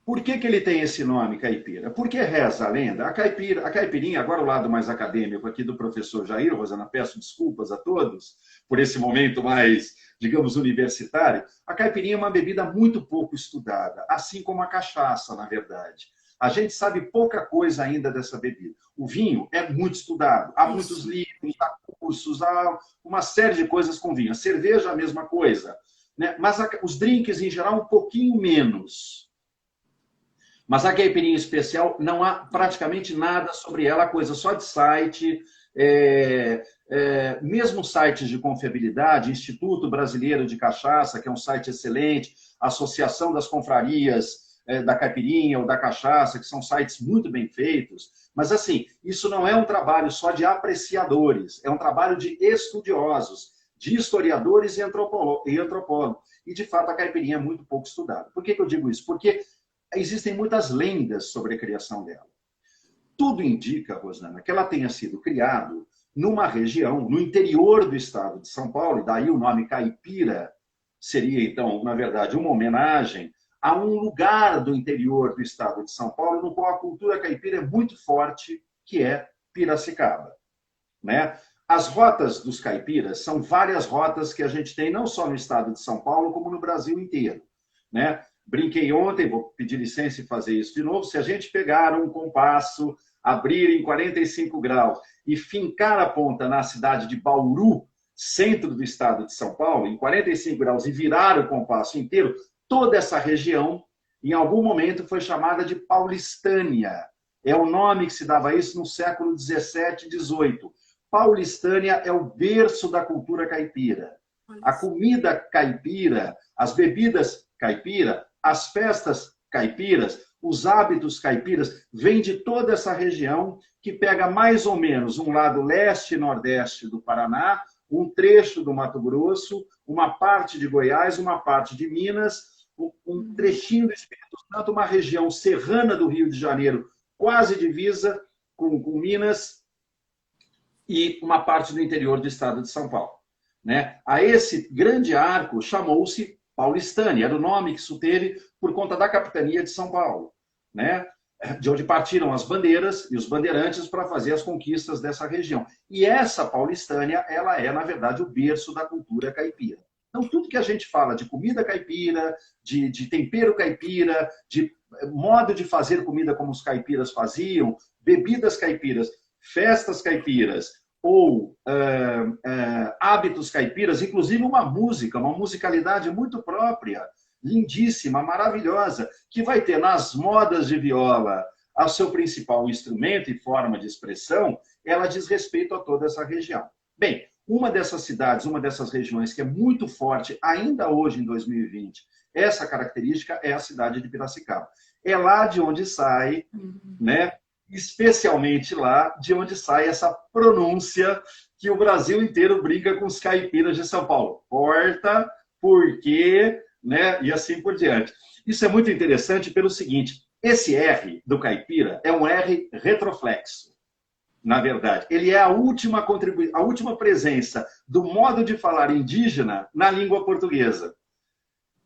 Por que ele tem esse nome, caipira? Porque reza a lenda. A caipirinha, agora o lado mais acadêmico aqui do professor Jair, Rosana, peço desculpas a todos por esse momento mais, digamos, universitário. A caipirinha é uma bebida muito pouco estudada, assim como a cachaça, na verdade. A gente sabe pouca coisa ainda dessa bebida. O vinho é muito estudado. Há muitos livros, há cursos, há uma série de coisas com vinho. A cerveja, a mesma coisa. Né? Mas os drinks, em geral, um pouquinho menos. Mas a caipirinha especial, não há praticamente nada sobre ela, coisa só de site, mesmo sites de confiabilidade, Instituto Brasileiro de Cachaça, que é um site excelente, Associação das Confrarias da Caipirinha ou da Cachaça, que são sites muito bem feitos. Mas, assim, isso não é um trabalho só de apreciadores, é um trabalho de estudiosos, de historiadores e antropólogos. E, de fato, a caipirinha é muito pouco estudada. Por que eu digo isso? Porque existem muitas lendas sobre a criação dela. Tudo indica, Rosana, que ela tenha sido criada numa região, no interior do estado de São Paulo, e daí o nome caipira seria, então, na verdade, uma homenagem a um lugar do interior do estado de São Paulo, no qual a cultura caipira é muito forte, que é Piracicaba. Né? As rotas dos caipiras são várias rotas que a gente tem, não só no estado de São Paulo, como no Brasil inteiro. Né? Brinquei ontem, vou pedir licença e fazer isso de novo. Se a gente pegar um compasso abrir em 45 graus e fincar a ponta na cidade de Bauru, centro do estado de São Paulo, em 45 graus, e virar o compasso inteiro, toda essa região, em algum momento, foi chamada de Paulistânia. É o nome que se dava a isso no século XVII e XVIII. Paulistânia é o berço da cultura caipira. A comida caipira, as bebidas caipira, as festas caipiras, os hábitos caipiras, vêm de toda essa região que pega mais ou menos um lado leste e nordeste do Paraná, um trecho do Mato Grosso, uma parte de Goiás, uma parte de Minas, um trechinho do Espírito Santo, uma região serrana do Rio de Janeiro, quase divisa com Minas, e uma parte do interior do estado de São Paulo. Né? A esse grande arco chamou-se Paulistânia, era o nome que isso teve por conta da capitania de São Paulo, né? De onde partiram as bandeiras e os bandeirantes para fazer as conquistas dessa região. E essa Paulistânia, ela é, na verdade, o berço da cultura caipira. Então, tudo que a gente fala de comida caipira, de tempero caipira, de modo de fazer comida como os caipiras faziam, bebidas caipiras, festas caipiras ou hábitos caipiras, inclusive uma musicalidade muito própria, lindíssima, maravilhosa, que vai ter nas modas de viola o seu principal instrumento e forma de expressão, ela diz respeito a toda essa região. Bem, uma dessas cidades, uma dessas regiões que é muito forte, ainda hoje em 2020, essa característica é a cidade de Piracicaba. É lá de onde sai, né? Especialmente lá de onde sai essa pronúncia que o Brasil inteiro brinca com os caipiras de São Paulo. Porta, porque, né? E assim por diante. Isso é muito interessante pelo seguinte, esse R do caipira é um R retroflexo, na verdade. Ele é a última presença do modo de falar indígena na língua portuguesa.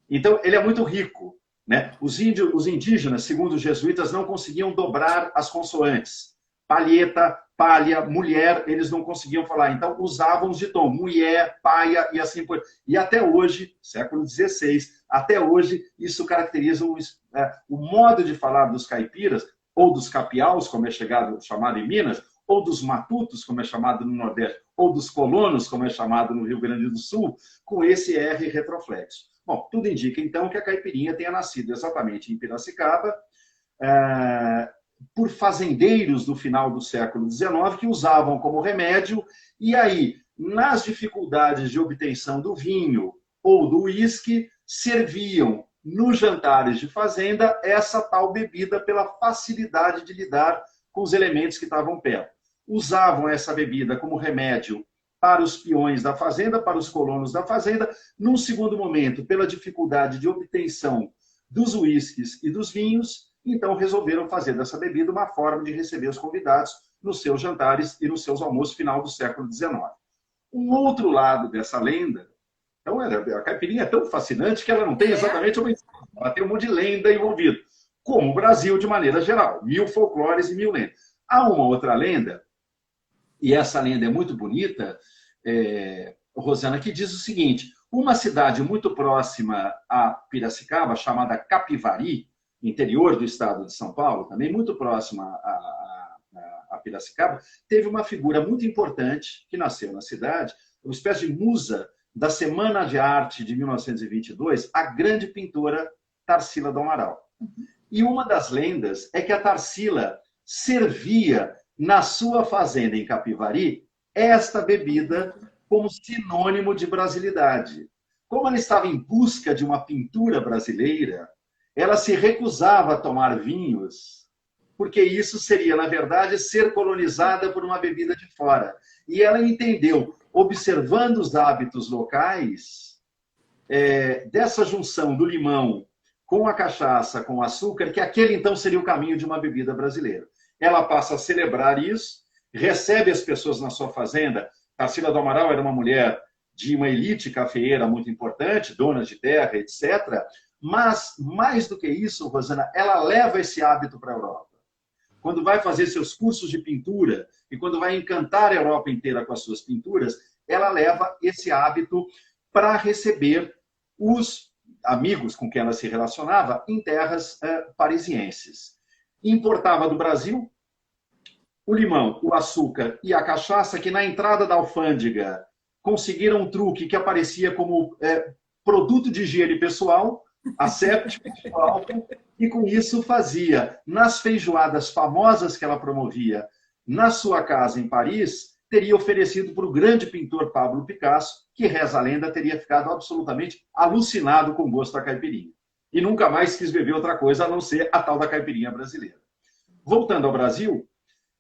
Então, ele é muito rico. Né? Os indígenas, segundo os jesuítas, não conseguiam dobrar as consoantes. Palheta, palha, mulher, eles não conseguiam falar. Então, usavam os de tom, mulher, paia e assim por... E até hoje, século XVI, até hoje, isso caracteriza o modo de falar dos caipiras, ou dos capiaus, como é chamado em Minas, ou dos matutos, como é chamado no Nordeste, ou dos colonos, como é chamado no Rio Grande do Sul, com esse R retroflexo. Bom, tudo indica, então, que a caipirinha tenha nascido exatamente em Piracicaba, por fazendeiros do final do século XIX, que usavam como remédio, e aí, nas dificuldades de obtenção do vinho ou do uísque, serviam nos jantares de fazenda essa tal bebida pela facilidade de lidar com os elementos que estavam perto. Usavam essa bebida como remédio para os peões da fazenda, para os colonos da fazenda. Num segundo momento, pela dificuldade de obtenção dos uísques e dos vinhos, então resolveram fazer dessa bebida uma forma de receber os convidados nos seus jantares e nos seus almoços final do século XIX. Um outro lado dessa lenda, então a caipirinha é tão fascinante que ela não tem exatamente uma história, ela tem um monte de lenda envolvida, como o Brasil de maneira geral, 1000 folclores e 1000 lendas. Há uma outra lenda, e essa lenda é muito bonita, Rosana, que diz o seguinte, uma cidade muito próxima a Piracicaba, chamada Capivari, interior do estado de São Paulo, também muito próxima a Piracicaba, teve uma figura muito importante que nasceu na cidade, uma espécie de musa da Semana de Arte de 1922, a grande pintora Tarsila do Amaral. E uma das lendas é que a Tarsila servia na sua fazenda em Capivari esta bebida como sinônimo de brasilidade. Como ela estava em busca de uma pintura brasileira, ela se recusava a tomar vinhos, porque isso seria, na verdade, ser colonizada por uma bebida de fora. E ela entendeu, observando os hábitos locais, dessa junção do limão com a cachaça, com o açúcar, que aquele então seria o caminho de uma bebida brasileira. Ela passa a celebrar isso, recebe as pessoas na sua fazenda. Tarsila do Amaral era uma mulher de uma elite cafeeira muito importante, dona de terra, etc., mas, mais do que isso, Rosana, ela leva esse hábito para a Europa. Quando vai fazer seus cursos de pintura e quando vai encantar a Europa inteira com as suas pinturas, ela leva esse hábito para receber os amigos com quem ela se relacionava em terras parisienses. Importava do Brasil o limão, o açúcar e a cachaça, que na entrada da alfândega conseguiram um truque que aparecia como produto de higiene pessoal, asséptico, álcool, e com isso fazia, nas feijoadas famosas que ela promovia, na sua casa em Paris, teria oferecido para o grande pintor Pablo Picasso, que, reza a lenda, teria ficado absolutamente alucinado com o gosto da caipirinha. E nunca mais quis beber outra coisa a não ser a tal da caipirinha brasileira. Voltando ao Brasil,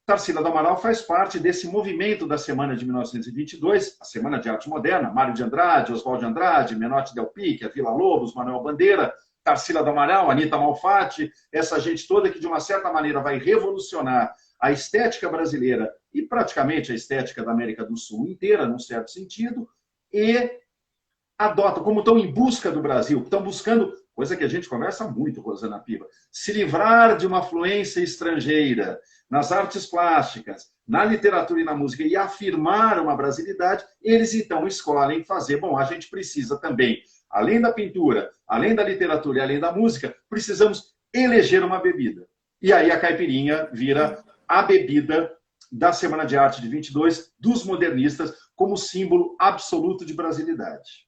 Tarsila do Amaral faz parte desse movimento da Semana de 1922, a Semana de Arte Moderna, Mário de Andrade, Oswald de Andrade, Menotti Del Pique, a Vila Lobos, Manuel Bandeira, Tarsila do Amaral, Anita Malfatti, essa gente toda que, de uma certa maneira, vai revolucionar a estética brasileira e praticamente a estética da América do Sul inteira, num certo sentido, e adotam, como estão em busca do Brasil, estão buscando, coisa que a gente conversa muito, Rosana Piva, se livrar de uma fluência estrangeira nas artes plásticas, na literatura e na música, e afirmar uma brasilidade, eles então escolhem fazer, bom, a gente precisa também, além da pintura, além da literatura e além da música, precisamos eleger uma bebida. E aí a caipirinha vira a bebida da Semana de Arte de 22, dos modernistas, como símbolo absoluto de brasilidade.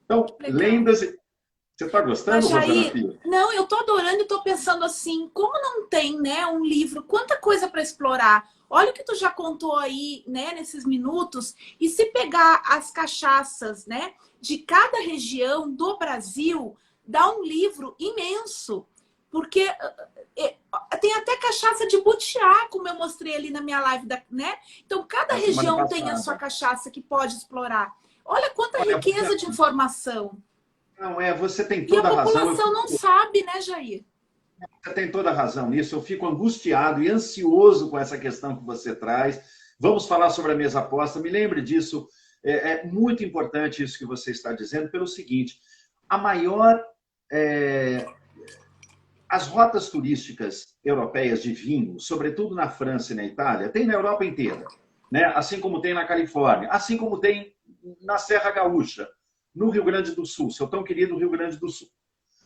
Então, legal. Lendas... Você está gostando, Rosana Pio? Não, eu estou adorando e estou pensando assim, como não tem, né, um livro, quanta coisa para explorar. Olha o que tu já contou aí, né, nesses minutos. E se pegar as cachaças, né, de cada região do Brasil, dá um livro imenso. Porque tem até cachaça de butiá, como eu mostrei ali na minha live, né? Então, cada região tem a sua cachaça que pode explorar. Olha quanta riqueza de informação. Não, você tem toda a razão. E a população não sabe, né, Jair? Você tem toda a razão nisso. Eu fico angustiado e ansioso com essa questão que você traz. Vamos falar sobre a mesa aposta. Me lembre disso. É muito importante isso que você está dizendo, pelo seguinte, a maior... As rotas turísticas europeias de vinho, sobretudo na França e na Itália, tem na Europa inteira, né? Assim como tem na Califórnia, assim como tem na Serra Gaúcha, no Rio Grande do Sul, seu tão querido Rio Grande do Sul.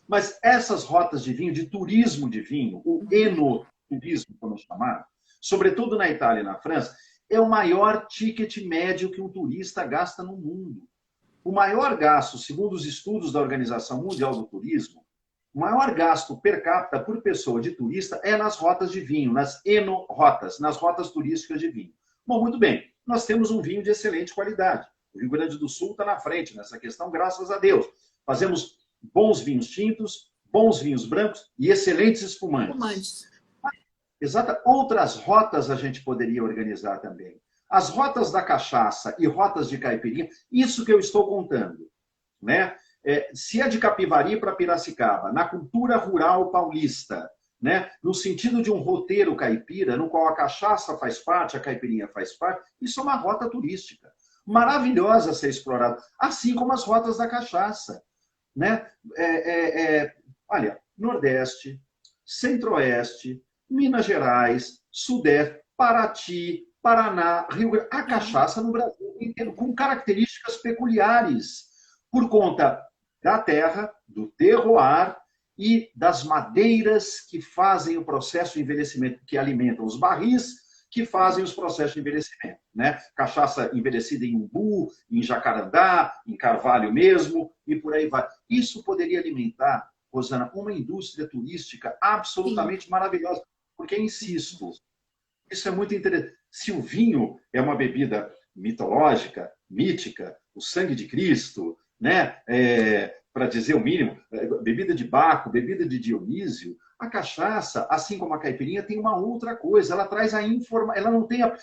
Mas essas rotas de vinho, de turismo de vinho, o enoturismo, como chamar, sobretudo na Itália e na França, é o maior ticket médio que um turista gasta no mundo. O maior gasto, segundo os estudos da Organização Mundial do Turismo, o maior gasto per capita por pessoa de turista é nas rotas de vinho, nas enorotas, nas rotas turísticas de vinho. Bom, muito bem, nós temos um vinho de excelente qualidade. O Rio Grande do Sul está na frente nessa questão, graças a Deus. Fazemos bons vinhos tintos, bons vinhos brancos e excelentes espumantes. Exato. Outras rotas a gente poderia organizar também. As rotas da cachaça e rotas de caipirinha, isso que eu estou contando, né? Se é de Capivari para Piracicaba, na cultura rural paulista, né? No sentido de um roteiro caipira, no qual a cachaça faz parte, a caipirinha faz parte, isso é uma rota turística maravilhosa a ser explorada, assim como as rotas da cachaça, né? Olha, Nordeste, Centro-Oeste, Minas Gerais, Sudeste, Paraty, Paraná, Rio Grande, a cachaça no Brasil inteiro, com características peculiares, por conta da terra, do terroir e das madeiras que fazem o processo de envelhecimento, que alimentam os barris, que fazem os processos de envelhecimento, né? Cachaça envelhecida em umbu, em jacarandá, em carvalho mesmo, e por aí vai. Isso poderia alimentar, Rosana, uma indústria turística absolutamente maravilhosa, porque, insisto, isso é muito interessante. Se o vinho é uma bebida mitológica, mítica, o sangue de Cristo, né? Para dizer o mínimo, bebida de Baco, bebida de Dionísio, a cachaça, assim como a caipirinha, tem uma outra coisa. Ela traz a informação, ela não tem a...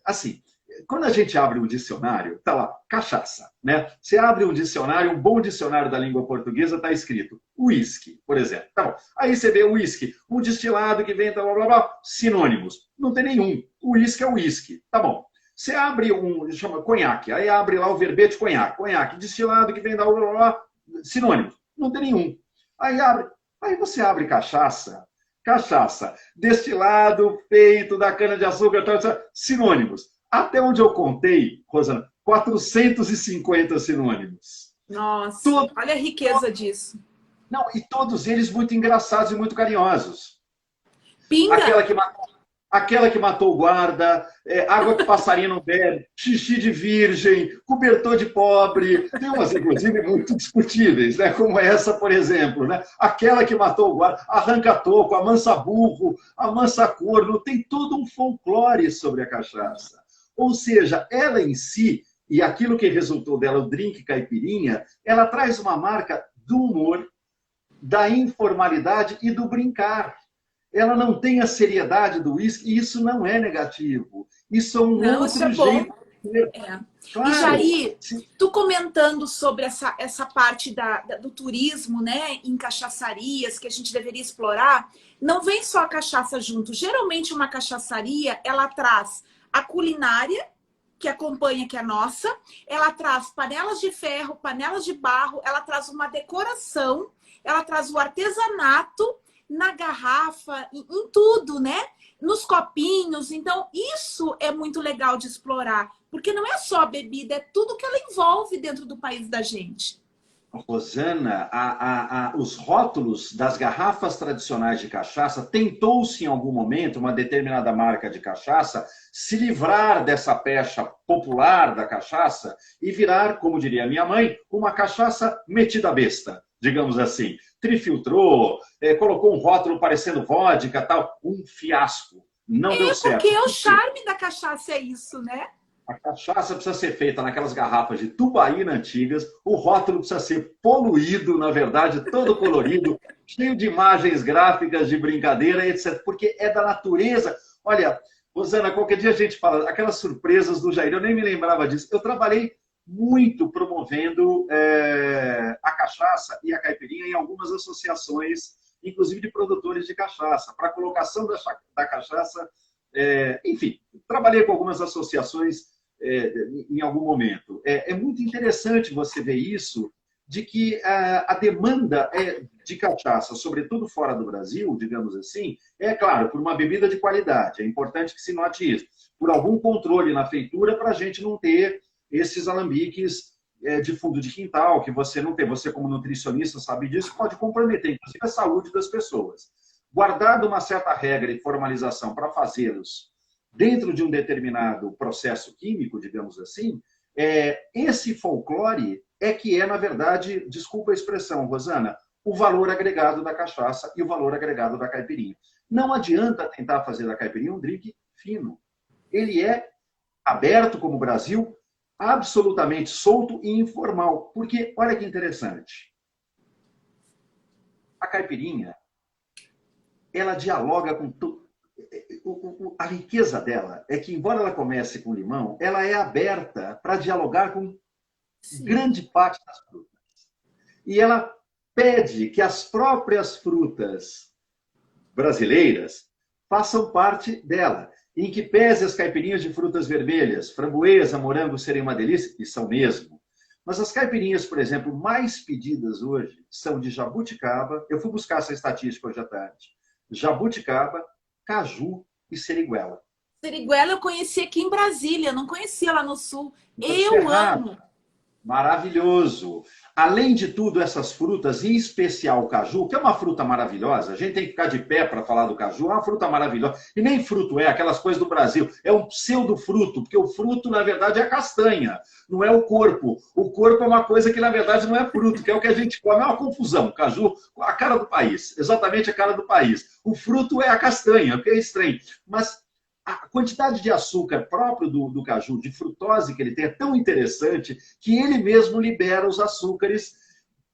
Assim, quando a gente abre um dicionário, tá lá, cachaça, né? Você abre um dicionário, um bom dicionário da língua portuguesa, tá escrito uísque, por exemplo. Tá bom. Aí você vê uísque, um destilado que vem, blá, blá, blá, sinônimos. Não tem nenhum. Uísque é uísque. Tá bom. Você abre chama conhaque, aí abre lá o verbete conhaque. Conhaque, destilado que vem da... Blá, blá, blá, sinônimos. Não tem nenhum. Aí você abre cachaça, destilado feito da cana-de-açúcar, sinônimos. Até onde eu contei, Rosana, 450 sinônimos. Nossa, olha a riqueza disso. Não, e todos eles muito engraçados e muito carinhosos. Pinga. Aquela que matou... aquela que matou o guarda, água que passarinho não bebe, xixi de virgem, cobertor de pobre. Tem umas, inclusive, muito discutíveis, né? Como essa, por exemplo. Né? Aquela que matou o guarda, arranca-toco, amansa-burro, amansa-corno. Tem todo um folclore sobre a cachaça. Ou seja, ela em si, e aquilo que resultou dela, o drink caipirinha, ela traz uma marca do humor, da informalidade e do brincar. Ela não tem a seriedade do uísque, e isso não é negativo. Isso é um Não, outro isso é jeito. bom. É. Claro. E Jair, tu comentando sobre essa parte do turismo, né, em cachaçarias, que a gente deveria explorar, não vem só a cachaça junto. Geralmente uma cachaçaria, ela traz a culinária, que acompanha, que é nossa, ela traz panelas de ferro, panelas de barro, ela traz uma decoração, ela traz o artesanato na garrafa, em tudo, né? Nos copinhos. Então, isso é muito legal de explorar, porque não é só a bebida, é tudo que ela envolve dentro do país da gente. Rosana, os rótulos das garrafas tradicionais de cachaça, tentou-se em algum momento, uma determinada marca de cachaça, se livrar dessa pecha popular da cachaça e virar, como diria minha mãe, uma cachaça metida besta, digamos assim. Trifiltrou, colocou um rótulo parecendo vodka, tal, um fiasco. Não deu certo. Porque o charme da cachaça é isso, né? A cachaça precisa ser feita naquelas garrafas de tubaína antigas, o rótulo precisa ser poluído, na verdade, todo colorido, cheio de imagens gráficas de brincadeira, etc. Porque é da natureza. Olha, Rosana, qualquer dia a gente fala, aquelas surpresas do Jair, eu nem me lembrava disso. Eu trabalhei muito promovendo a cachaça e a caipirinha em algumas associações, inclusive de produtores de cachaça, para a colocação da cachaça. Enfim, trabalhei com algumas associações em algum momento. É muito interessante você ver isso, de que a demanda de cachaça, sobretudo fora do Brasil, digamos assim, é claro, por uma bebida de qualidade, é importante que se note isso, por algum controle na feitura para a gente não ter esses alambiques de fundo de quintal, que você não tem, você como nutricionista sabe disso, pode comprometer, inclusive, a saúde das pessoas. Guardado uma certa regra e formalização para fazê-los dentro de um determinado processo químico, digamos assim, esse folclore é que é, na verdade, desculpa a expressão, Rosana, o valor agregado da cachaça e o valor agregado da caipirinha. Não adianta tentar fazer da caipirinha um drink fino. Ele é aberto, como o Brasil, absolutamente solto e informal. Porque, olha que interessante, a caipirinha, ela dialoga com tudo. A riqueza dela é que, embora ela comece com limão, ela é aberta para dialogar com grande parte das frutas. E ela pede que as próprias frutas brasileiras façam parte dela. Em que pese as caipirinhas de frutas vermelhas, framboesa, morango serem uma delícia, e são mesmo. Mas as caipirinhas, por exemplo, mais pedidas hoje são de jabuticaba. Eu fui buscar essa estatística hoje à tarde. Jabuticaba, caju e seriguela. Seriguela eu conheci aqui em Brasília, não conhecia lá no Sul. Eu amo. Maravilhoso. Além de tudo, essas frutas, em especial o caju, que é uma fruta maravilhosa, a gente tem que ficar de pé para falar do caju, é uma fruta maravilhosa. E nem fruto aquelas coisas do Brasil, é um pseudo-fruto, porque o fruto, na verdade, é a castanha, não é o corpo. O corpo é uma coisa que, na verdade, não é fruto, que é o que a gente come, é uma confusão. O caju, a cara do país, exatamente a cara do país. O fruto é a castanha, o que é estranho. Mas a quantidade de açúcar próprio do caju, de frutose que ele tem, é tão interessante que ele mesmo libera os açúcares,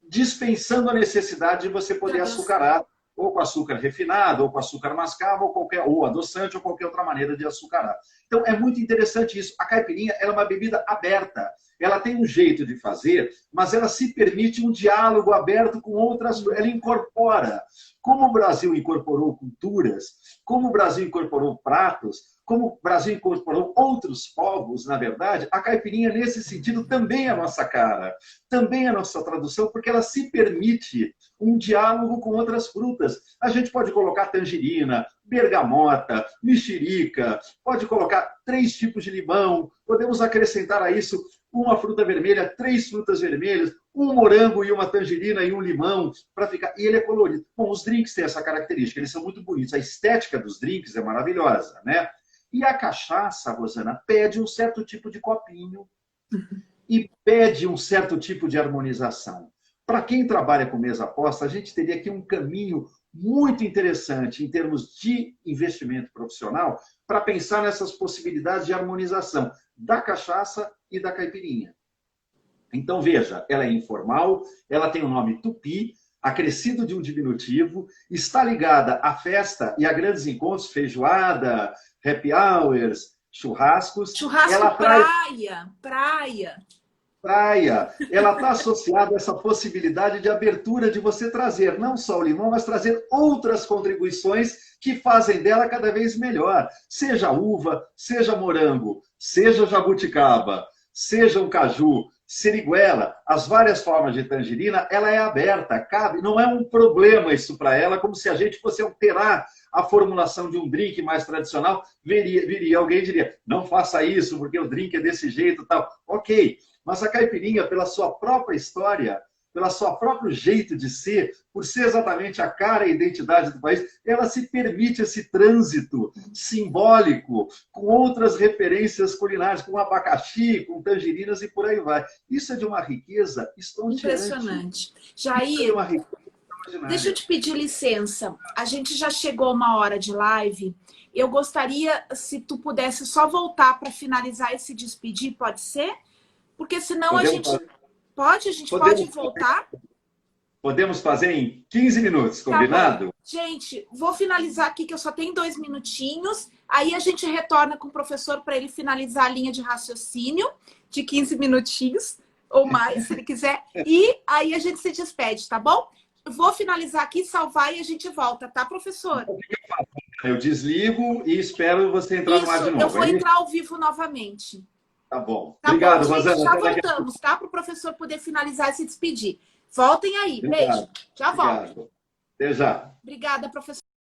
dispensando a necessidade de você poder açucarar, ou com açúcar refinado, ou com açúcar mascavo, ou adoçante, ou qualquer outra maneira de açucarar. Então, é muito interessante isso. A caipirinha ela é uma bebida aberta. Ela tem um jeito de fazer, mas ela se permite um diálogo aberto com outras... Ela incorpora. Como o Brasil incorporou culturas, como o Brasil incorporou pratos, como o Brasil incorporou outros povos, na verdade, a caipirinha, nesse sentido, também é a nossa cara, também é a nossa tradução, porque ela se permite um diálogo com outras frutas. A gente pode colocar tangerina, bergamota, mexerica, pode colocar 3 tipos de limão, podemos acrescentar a isso uma fruta vermelha, 3 frutas vermelhas, um morango e uma tangerina e um limão para ficar. E ele é colorido. Bom, os drinks têm essa característica, eles são muito bonitos. A estética dos drinks é maravilhosa, né? E a cachaça, Rosana, pede um certo tipo de copinho e pede um certo tipo de harmonização. Para quem trabalha com mesa aposta, a gente teria aqui um caminho muito interessante em termos de investimento profissional para pensar nessas possibilidades de harmonização da cachaça e da caipirinha. Então, veja, ela é informal, ela tem o nome Tupi, acrescido de um diminutivo, está ligada à festa e a grandes encontros, feijoada, happy hours, churrascos. Churrasco, Ela praia. Ela está associada a essa possibilidade de abertura de você trazer não só o limão, mas trazer outras contribuições que fazem dela cada vez melhor. Seja uva, seja morango, seja jabuticaba, seja um caju, siriguela, as várias formas de tangerina, ela é aberta, cabe, não é um problema isso para ela, como se a gente fosse alterar a formulação de um drink mais tradicional, viria alguém e diria, não faça isso, porque o drink é desse jeito e tal. Ok, mas a caipirinha, pela sua própria história, pelo seu próprio jeito de ser, por ser exatamente a cara e a identidade do país, ela se permite esse trânsito simbólico com outras referências culinárias, com abacaxi, com tangerinas e por aí vai. Isso é de uma riqueza estonteante. Impressionante. Jair, deixa eu te pedir licença. A gente já chegou a 1 hora de live. Eu gostaria, se tu pudesse só voltar para finalizar esse despedir, pode ser? Porque senão Podemos a gente... Pode? A gente pode voltar? Podemos fazer em 15 minutos, combinado? Tá, gente, vou finalizar aqui, que eu só tenho 2 minutinhos. Aí a gente retorna com o professor para ele finalizar a linha de raciocínio de 15 minutinhos ou mais, se ele quiser. E aí a gente se despede, tá bom? Eu vou finalizar aqui, salvar e a gente volta, tá, professor? Eu desligo e espero você entrar no ar de novo. Eu vou entrar ao vivo novamente. Tá bom. Tá Obrigado, bom, gente, Rosana. já voltamos, tá? Para o professor poder finalizar e se despedir. Voltem aí. Beijo. Já volto. Até já. Obrigada, professor.